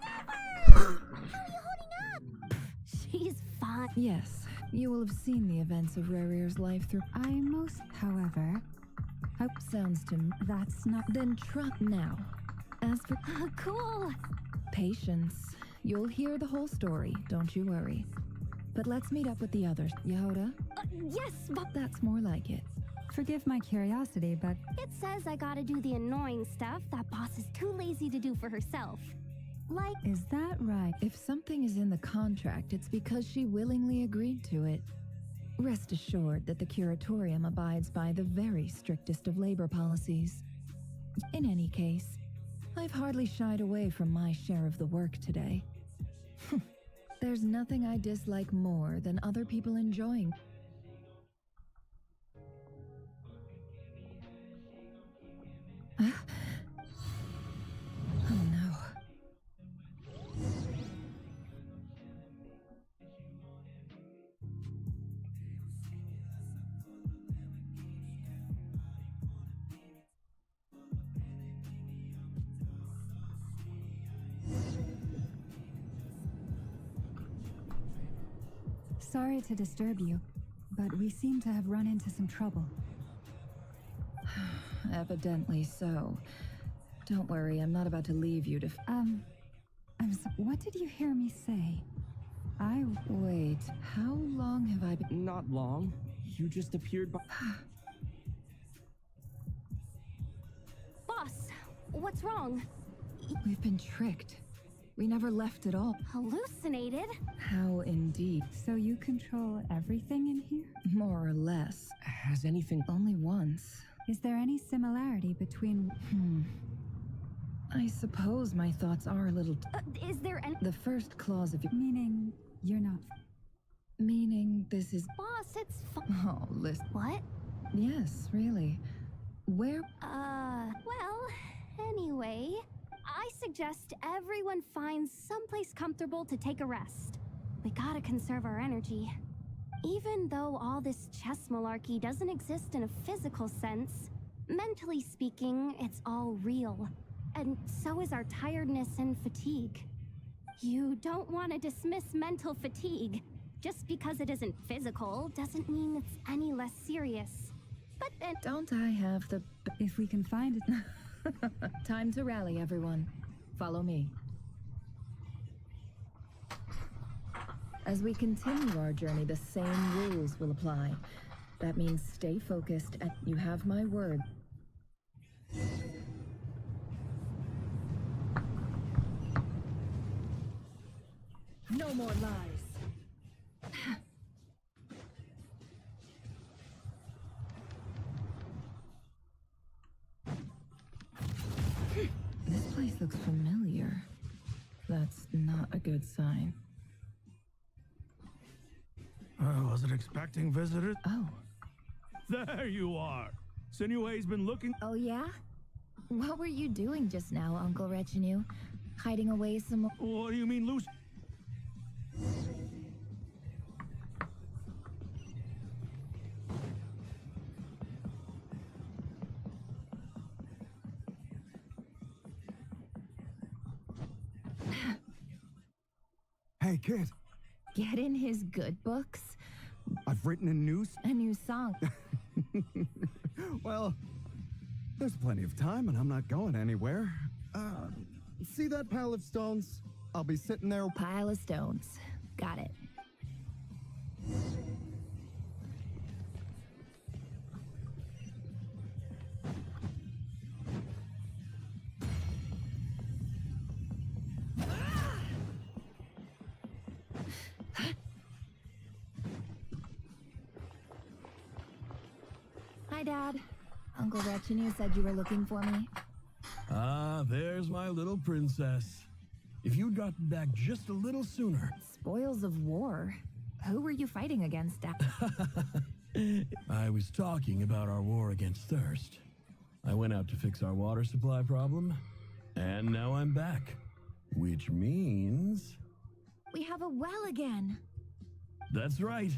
How are you holding up? She's fine. Yes, you will have seen the events of Rarier's life through. I most, however, Hope sounds to me. that's not. Then truck now. As for Cool. patience, you'll hear the whole story, don't you worry. But let's meet up with the others. Yehoda? Yes, but That's more like it. Forgive my curiosity, but it says I gotta do the annoying stuff that boss is too lazy to do for herself. Like, is that right? If something is in the contract, it's because she willingly agreed to it. Rest assured that the curatorium abides by the very strictest of labor policies. In any case, I've hardly shied away from my share of the work today. There's nothing I dislike more than other people enjoying. Oh no. Sorry to disturb you, but we seem to have run into some trouble. Evidently so. Don't worry, I'm not about to leave you to. What did you hear me say? Wait, how long have I been. Not long. You just appeared by. boss, what's wrong? We've been tricked. We never left at all. Hallucinated? How indeed. So you control everything in here? More or less. Has anything. Only once. Is there any similarity between... I suppose my thoughts are a little... Is there any... The first clause of your... Meaning you're not... Meaning this is... Boss, it's Oh, listen. What? Yes, really. Where... Well, anyway, I suggest everyone finds someplace comfortable to take a rest. We gotta conserve our energy. Even though all this chess malarkey doesn't exist in a physical sense, mentally speaking, it's all real. And so is our tiredness and fatigue. You don't want to dismiss mental fatigue. Just because it isn't physical doesn't mean it's any less serious. But then... Don't I have the... If we can find it... Time to rally, everyone. Follow me. As we continue our journey, the same rules will apply. That means stay focused, and you have my word. No more lies. This place looks familiar. That's not a good sign. I wasn't expecting visitors. Oh. There you are. Sinue's been looking. Oh, yeah? What were you doing just now, Uncle Retinue? Hiding away some more? What do you mean, Lucy? Hey, kid. Get in his good books? I've written a new song. Well, there's plenty of time and I'm not going anywhere. See that pile of stones? I'll be sitting there. Pile of stones. Got it. Hi, Dad. Uncle Retinue said you were looking for me. Ah, there's my little princess. If you'd gotten back just a little sooner. Spoils of war. Who were you fighting against, Dad? I was talking about our war against thirst. I went out to fix our water supply problem, and now I'm back. Which means... We have a well again. That's right.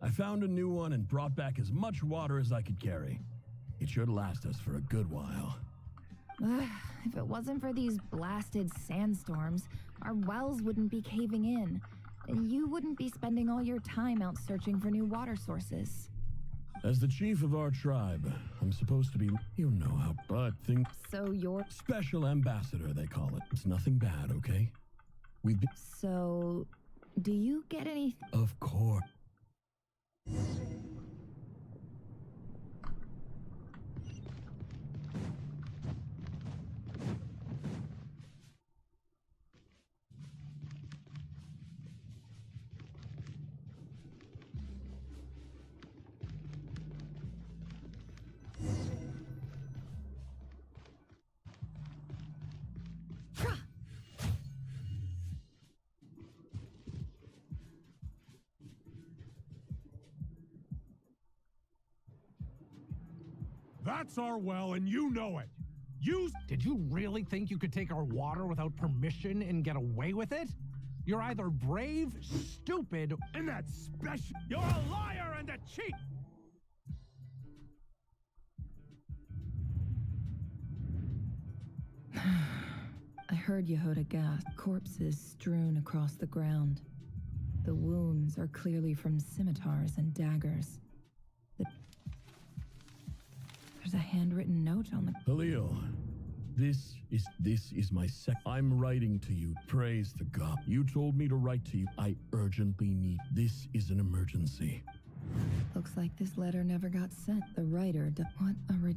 I found a new one and brought back as much water as I could carry. It should last us for a good while. If it wasn't for these blasted sandstorms, our wells wouldn't be caving in, and you wouldn't be spending all your time out searching for new water sources. As the chief of our tribe, I'm supposed to be, you know how, but think. So you're... Special ambassador, they call it. It's nothing bad, okay? We've been... So, do you get any... Of course. That's our well, and you know it. Did you really think you could take our water without permission and get away with it? You're either brave, stupid, and that's special. You're a liar and a cheat. I heard Yehuda gasp. Corpses strewn across the ground. The wounds are clearly from scimitars and daggers. There's a handwritten note on the... Halil, this is my I'm writing to you. Praise the God. You told me to write to you. I urgently need... This is an emergency. Looks like this letter never got sent. The writer... What a...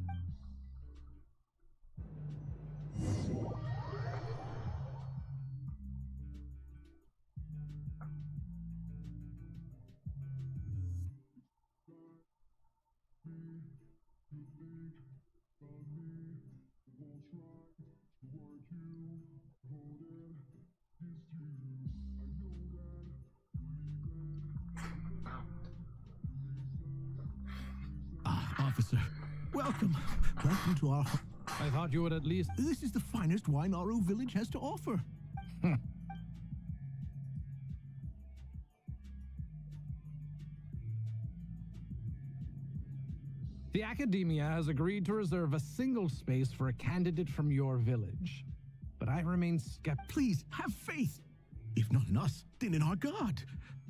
Officer, welcome. Welcome to our... I thought you would at least... This is the finest wine Aru village has to offer. The Academia has agreed to reserve a single space for a candidate from your village. But I remain skeptical. Please, have faith. If not in us, then in our God.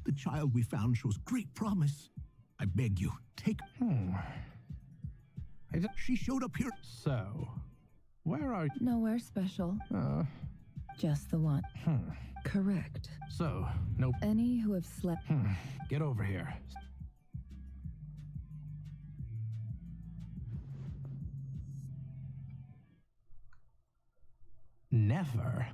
The child we found shows great promise. I beg you, take... She showed up here. So, where are you? Nowhere special. Just the one. Correct. So, no... Any who have slept... Get over here. Never.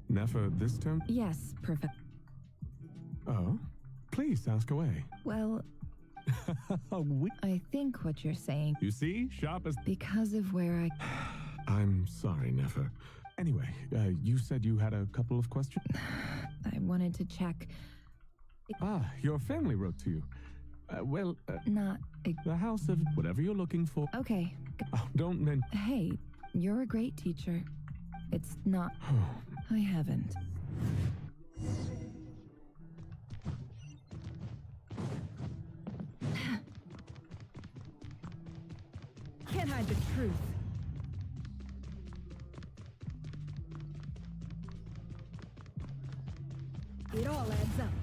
Nefer this time? Yes, perfect. Oh, please ask away. Well, I think what you're saying... You see, sharp as... Because of where I... I'm sorry, Nefer. Anyway, you said you had a couple of questions? I wanted to check... Your family wrote to you. Not... The house of... Whatever you're looking for. Okay. Oh, don't mention... Hey, you're a great teacher. It's not... I haven't. Can't hide the truth. It all adds up.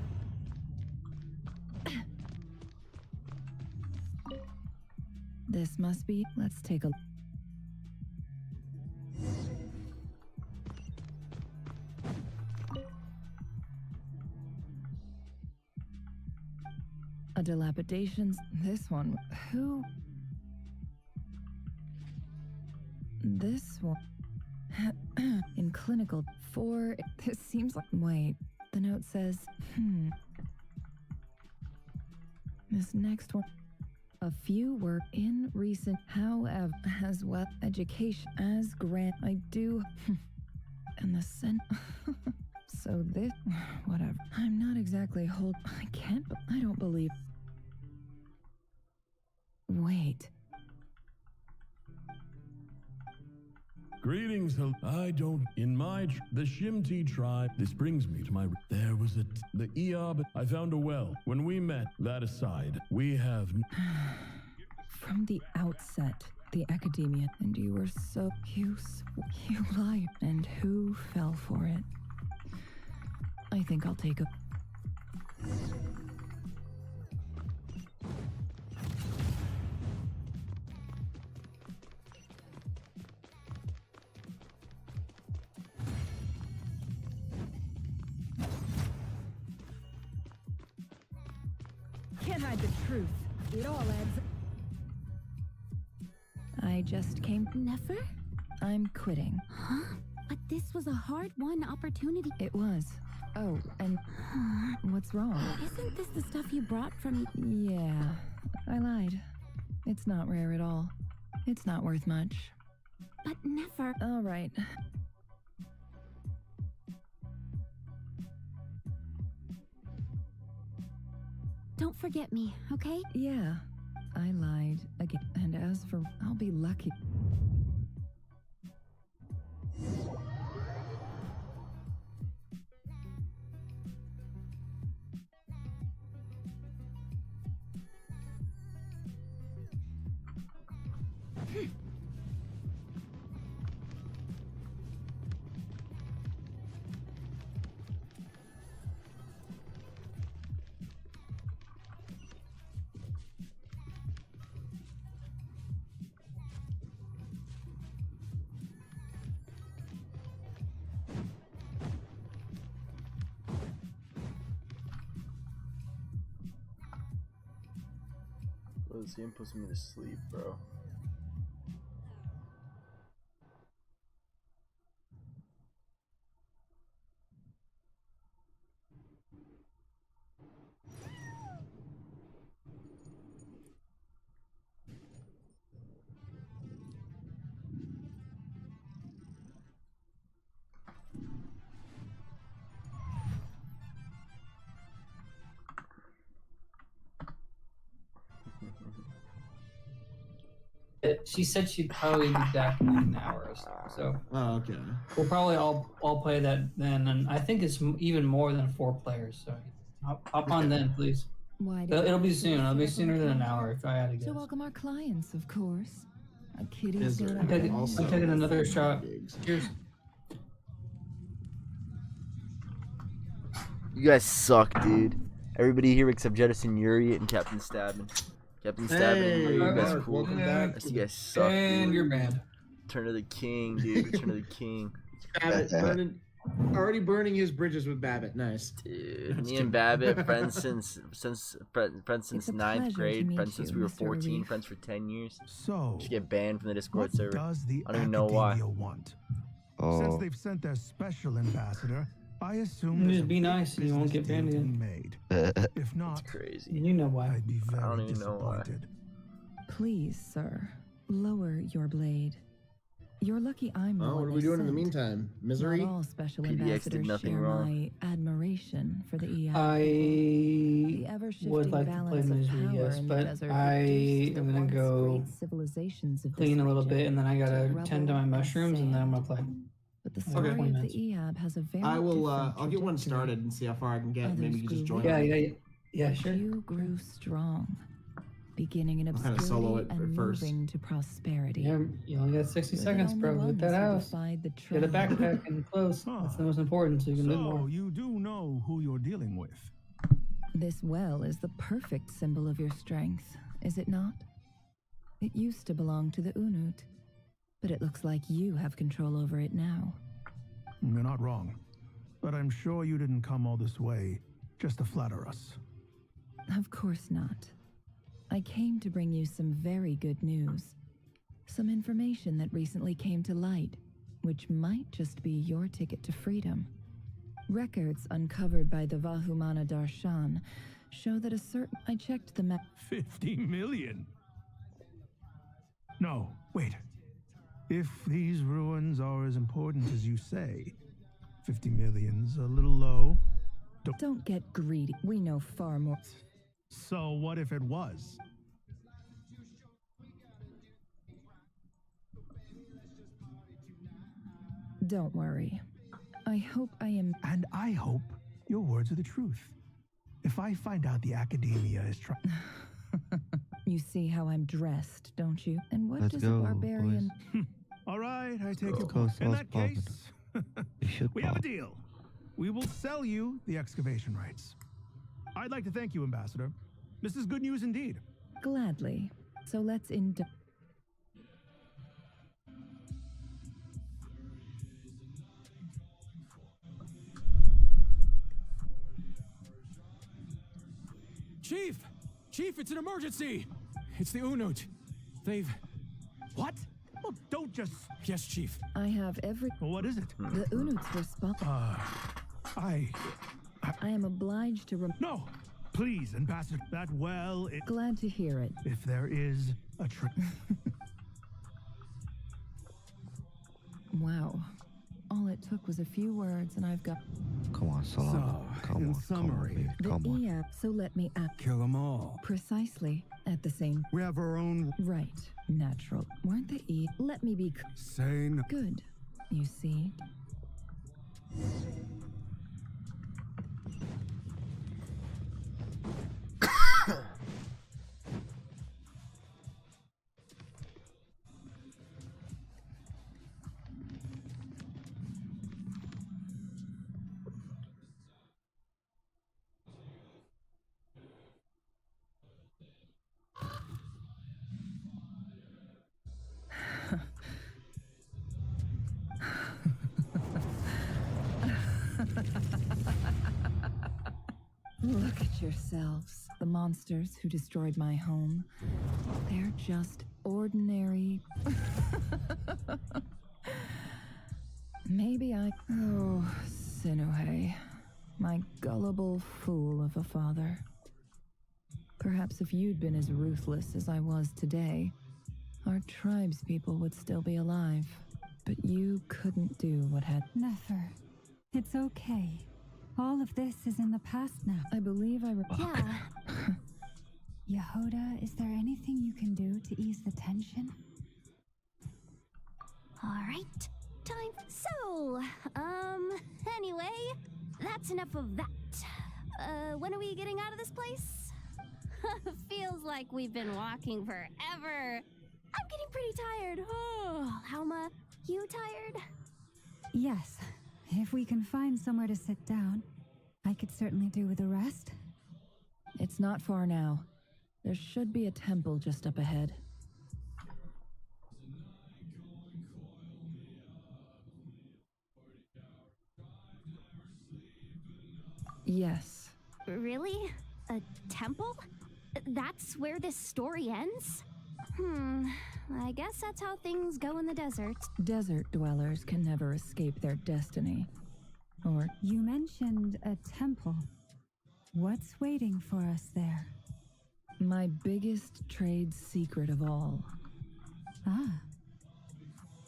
This must be... Let's take a... A dilapidations. This one. Who? This one. In clinical 4. This seems like... Wait. The note says... This next one. A few were in recent, however, as well education as grant. I do, and the sen. So this, whatever. I'm not exactly hold. I can't. I don't believe. Wait. Greetings, I don't. In the Shimti tribe, this brings me to my. There was the Eob. I found a well. When we met, that aside, we have. From the outset, the academia, and you were so. You lied. And who fell for it? I think I'll take a. Can't hide the truth. It all adds. I just came. Never? I'm quitting. Huh? But this was a hard-won opportunity. It was. Oh, and what's wrong? Isn't this the stuff you brought from... Yeah, I lied. It's not rare at all. It's not worth much. But never... All right. Don't forget me, okay? Yeah, I lied again. And as for... I'll be lucky. This game puts me to sleep, bro. She said she'd probably be back in an hour or so. So okay. We'll probably all play that then, and I think it's even more than 4 players. So hop on then, please. Why It'll be soon. It'll be sooner than an hour if I had to guess. To welcome our clients, of course. A kitty. I'm taking another shot. Cheers. You guys suck, dude. Everybody here except Jettison, Yuri, and Captain Stabbin. Captain Stabbin and Yuri, you guys are cool. You guys suck, And dude. you're banned. Turn of the king, dude. Turn of the king. Babbitt already burning his bridges with Babbitt. Nice. Dude, me and Babbitt, friends since It's a 9th pleasure to grade, meet friends since you, we were Mr. 14, Reef. friends for 10 years. So, should get banned from the Discord what server. does the I don't even know why. Academia want? Oh. Since they've sent their special ambassador, I assume Just be nice and you won't get banned again. made. If not, That's crazy. You know why. I'd be very I don't even know why. Please, sir, lower your blade. You're lucky I'm Oh, what are we doing in the meantime? Misery? Not all special PDX did ambassadors nothing share wrong. my admiration for the EI. I The ever-shifting would like to play balance of Misery, power yes, in the but desert I reduced the am gonna once go great civilizations of this clean a little region bit, and then I gotta to tend to my rubble and mushrooms, and then I'm gonna play. But the Okay. story 20 of minutes. the EAB has a very I will. different I'll get one trajectory. started and see how far I can get. Maybe you can just join. Yeah, sure. You grew strong, beginning in I'll kinda solo obscurity it and first. moving to prosperity. Yeah, you only got 60 You're the seconds, only bro. one Get that who's house. defied the Get a trend. backpack and clothes. That's the most important, so you can live So more. you do know who you're dealing with. This well is the perfect symbol of your strength, is it not? It used to belong to the Unut, but it looks like you have control over it now. You're not wrong, but I'm sure you didn't come all this way just to flatter us. Of course not. I came to bring you some very good news. Some information that recently came to light, which might just be your ticket to freedom. Records uncovered by the Vahumana Darshan show that a certain... I checked the map. 50 million? No, wait. If these ruins are as important as you say, 50 million's a little low. Don't get greedy. We know far more. So what if it was? Don't worry. I hope I am... And I hope your words are the truth. If I find out the academia is trying... You see how I'm dressed, don't you? And what Let's does go, a barbarian... All right, I take your Go, point. In sauce that case, we have a pop. deal. We will sell you the excavation rights. I'd like to thank you, Ambassador. This is good news indeed. Gladly. So let's Chief! Chief, it's an emergency! It's the Unut. They've... What? Well, don't just... Yes, Chief. I have every... Well, what is it? The Unut's responsible. I am obliged to... No! Please, Ambassador. That well... Glad to hear it. If there is a trick... Wow. All it took was a few words and I've got... Come on, Solana. In summary, So let me kill them all. Precisely. At the same... We have our own... Right. Natural. Weren't they Let me be... Sane. Good. You see? Look at yourselves. The monsters who destroyed my home. They're just ordinary... Maybe I... Oh, Sinuhe. My gullible fool of a father. Perhaps if you'd been as ruthless as I was today, our tribespeople would still be alive. But you couldn't do what had... Nefer, it's okay. All of this is in the past now. I believe I... Yeah. Yehoda, is there anything you can do to ease the tension? All right. Time. So, anyway, that's enough of that. When are we getting out of this place? Feels like we've been walking forever. I'm getting pretty tired. Oh, Halma, you tired? Yes. If we can find somewhere to sit down, I could certainly do with a rest. It's not far now. There should be a temple just up ahead. Yes. Really? A temple? That's where this story ends? I guess that's how things go in the desert. Desert dwellers can never escape their destiny. Or... You mentioned a temple. What's waiting for us there? My biggest trade secret of all. Ah.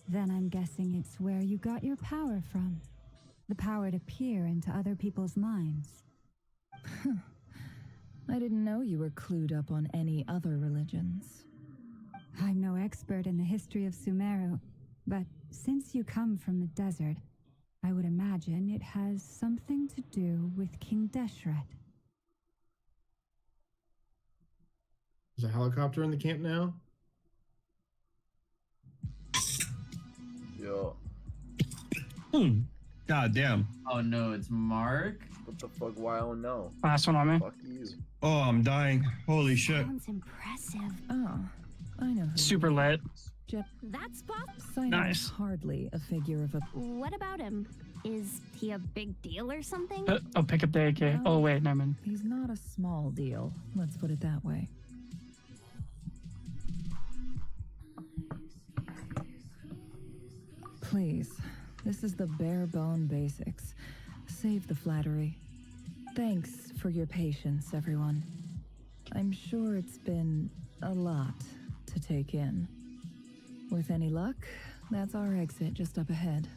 Then I'm guessing it's where you got your power from. The power to peer into other people's minds. I didn't know you were clued up on any other religions. I'm no expert in the history of Sumeru, but since you come from the desert, I would imagine it has something to do with King Deshret. There's a helicopter in the camp now? Yo. God damn. Oh no, it's Mark? What the fuck? Why I don't know? That's what I mean. Fuck you. Oh, I'm dying. Holy shit. Sounds impressive. Oh, I know. Super lit. That's Pop? Nice. Hardly a figure of a... What about him? Is he a big deal or something? I'll pick up the AK. Oh, wait, no, man. He's not a small deal. Let's put it that way. Please, this is the bare bone basics. Save the flattery. Thanks for your patience, everyone. I'm sure it's been a lot to take in. With any luck, that's our exit just up ahead.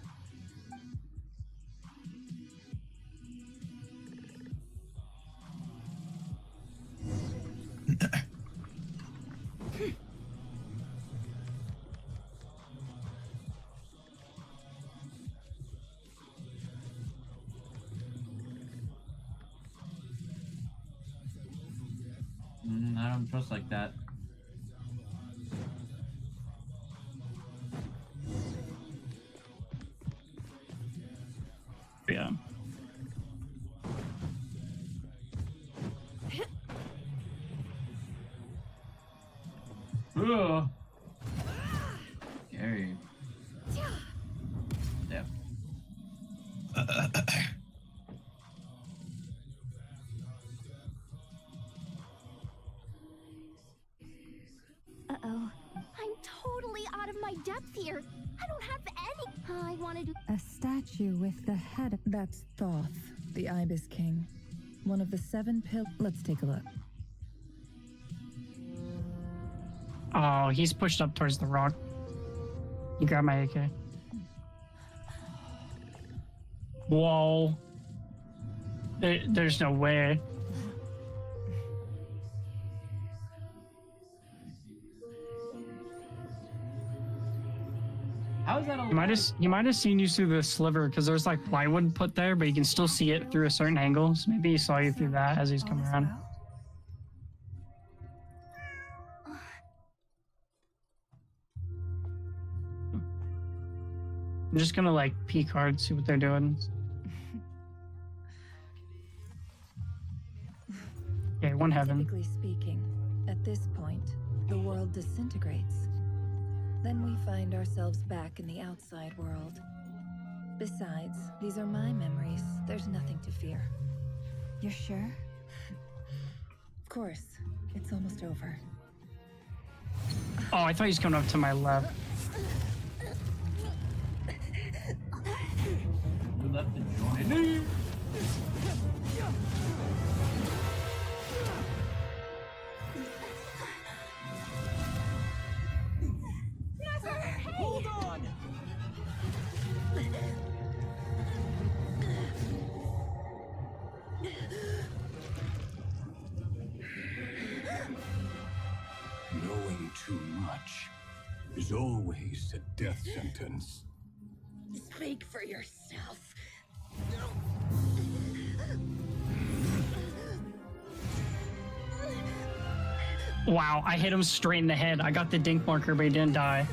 I don't trust like that. Yeah. Ugh. Scary. Yep. Uh-oh. I'm totally out of my depth here. I don't have any... I wanted to... A statue with the head. That's Thoth, the Ibis King. One of the 7 pillars. Let's take a look. Oh, he's pushed up towards the rock. You grab my AK. Whoa. There's no way. How is that a He might have seen you through the sliver because there's like plywood put there, but you can still see it through a certain angle. So maybe he saw you through that as he's coming around. I'm just gonna like peek hard, see what they're doing. Okay, one heaven. Typically speaking, at this point, the world disintegrates. Then we find ourselves back in the outside world. Besides, these are my memories. There's nothing to fear. You're sure? Of course. It's almost over. Oh, I thought he was coming up to my left. You left the joint. Hold on! Knowing too much is always a death sentence. Speak for yourself. Wow, I hit him straight in the head. I got the dink marker, but he didn't die.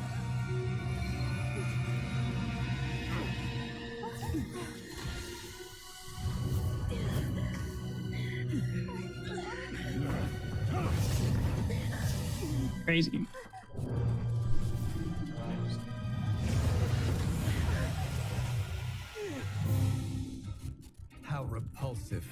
Crazy. How repulsive.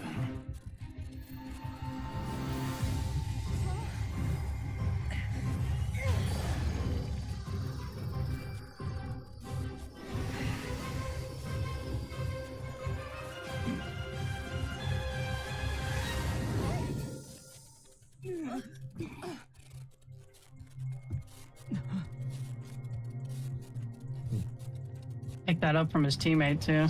Picked that up from his teammate too.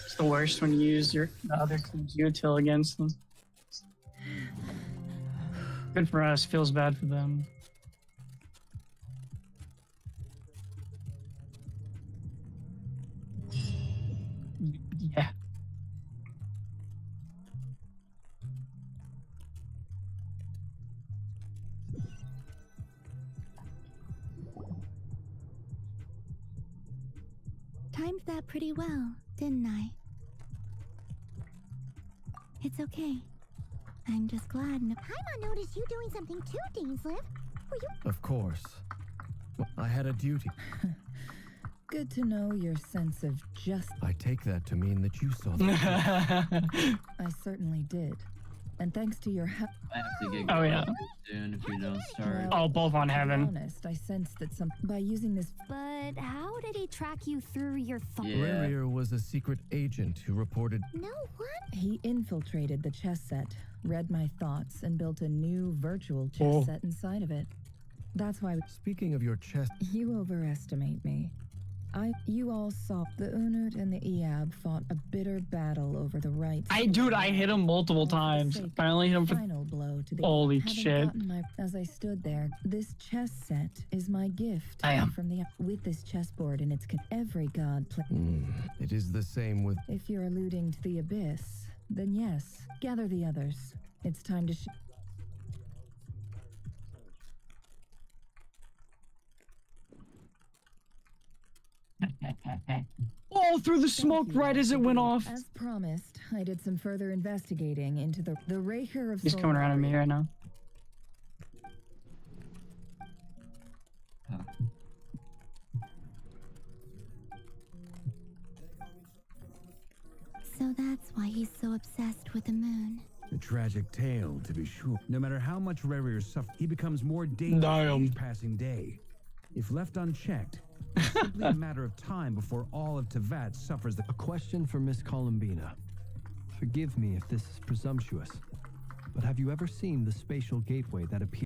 It's the worst when you use the other team's util against them. Good for us, feels bad for them. Yeah. Timed that pretty well, didn't I? It's okay. I'm just glad. Paimon noticed you doing something too, Dainsliff. Were you? Of course. I had a duty. Good to know your sense of justice. I take that to mean that you saw that. I certainly did. And thanks to your help. I have to get Oh, going yeah. soon if you don't start. Oh, both on To be heaven. honest, I sensed that by using this. But how did he track you through your thoughts? Rarier was a secret agent who reported. No, what? He infiltrated the chess set, read my thoughts, and built a new virtual chess set inside of it. That's why. Speaking of your chess, You overestimate me. You all saw the Unut and the Eab fought a bitter battle over the rights. Dude, I hit him multiple times. I only hit him for. Final blow to the. Holy Having shit. gotten as I stood there, this chess set is my gift Damn. from the. With this chessboard and its every god play. it is the same with. If you're alluding to the abyss, then yes, gather the others. It's time to. Oh, through the smoke right as it went off. As promised, I did some further investigating into the Raker of He's coming around at me right now. So that's why he's so obsessed with the moon. A tragic tale, to be sure. No matter how much Rarier suffers, he becomes more dangerous each passing day. If left unchecked, it's simply a matter of time before all of Teyvat suffers the. A question for Miss Columbina. Forgive me if this is presumptuous, but have you ever seen the spatial gateway that appears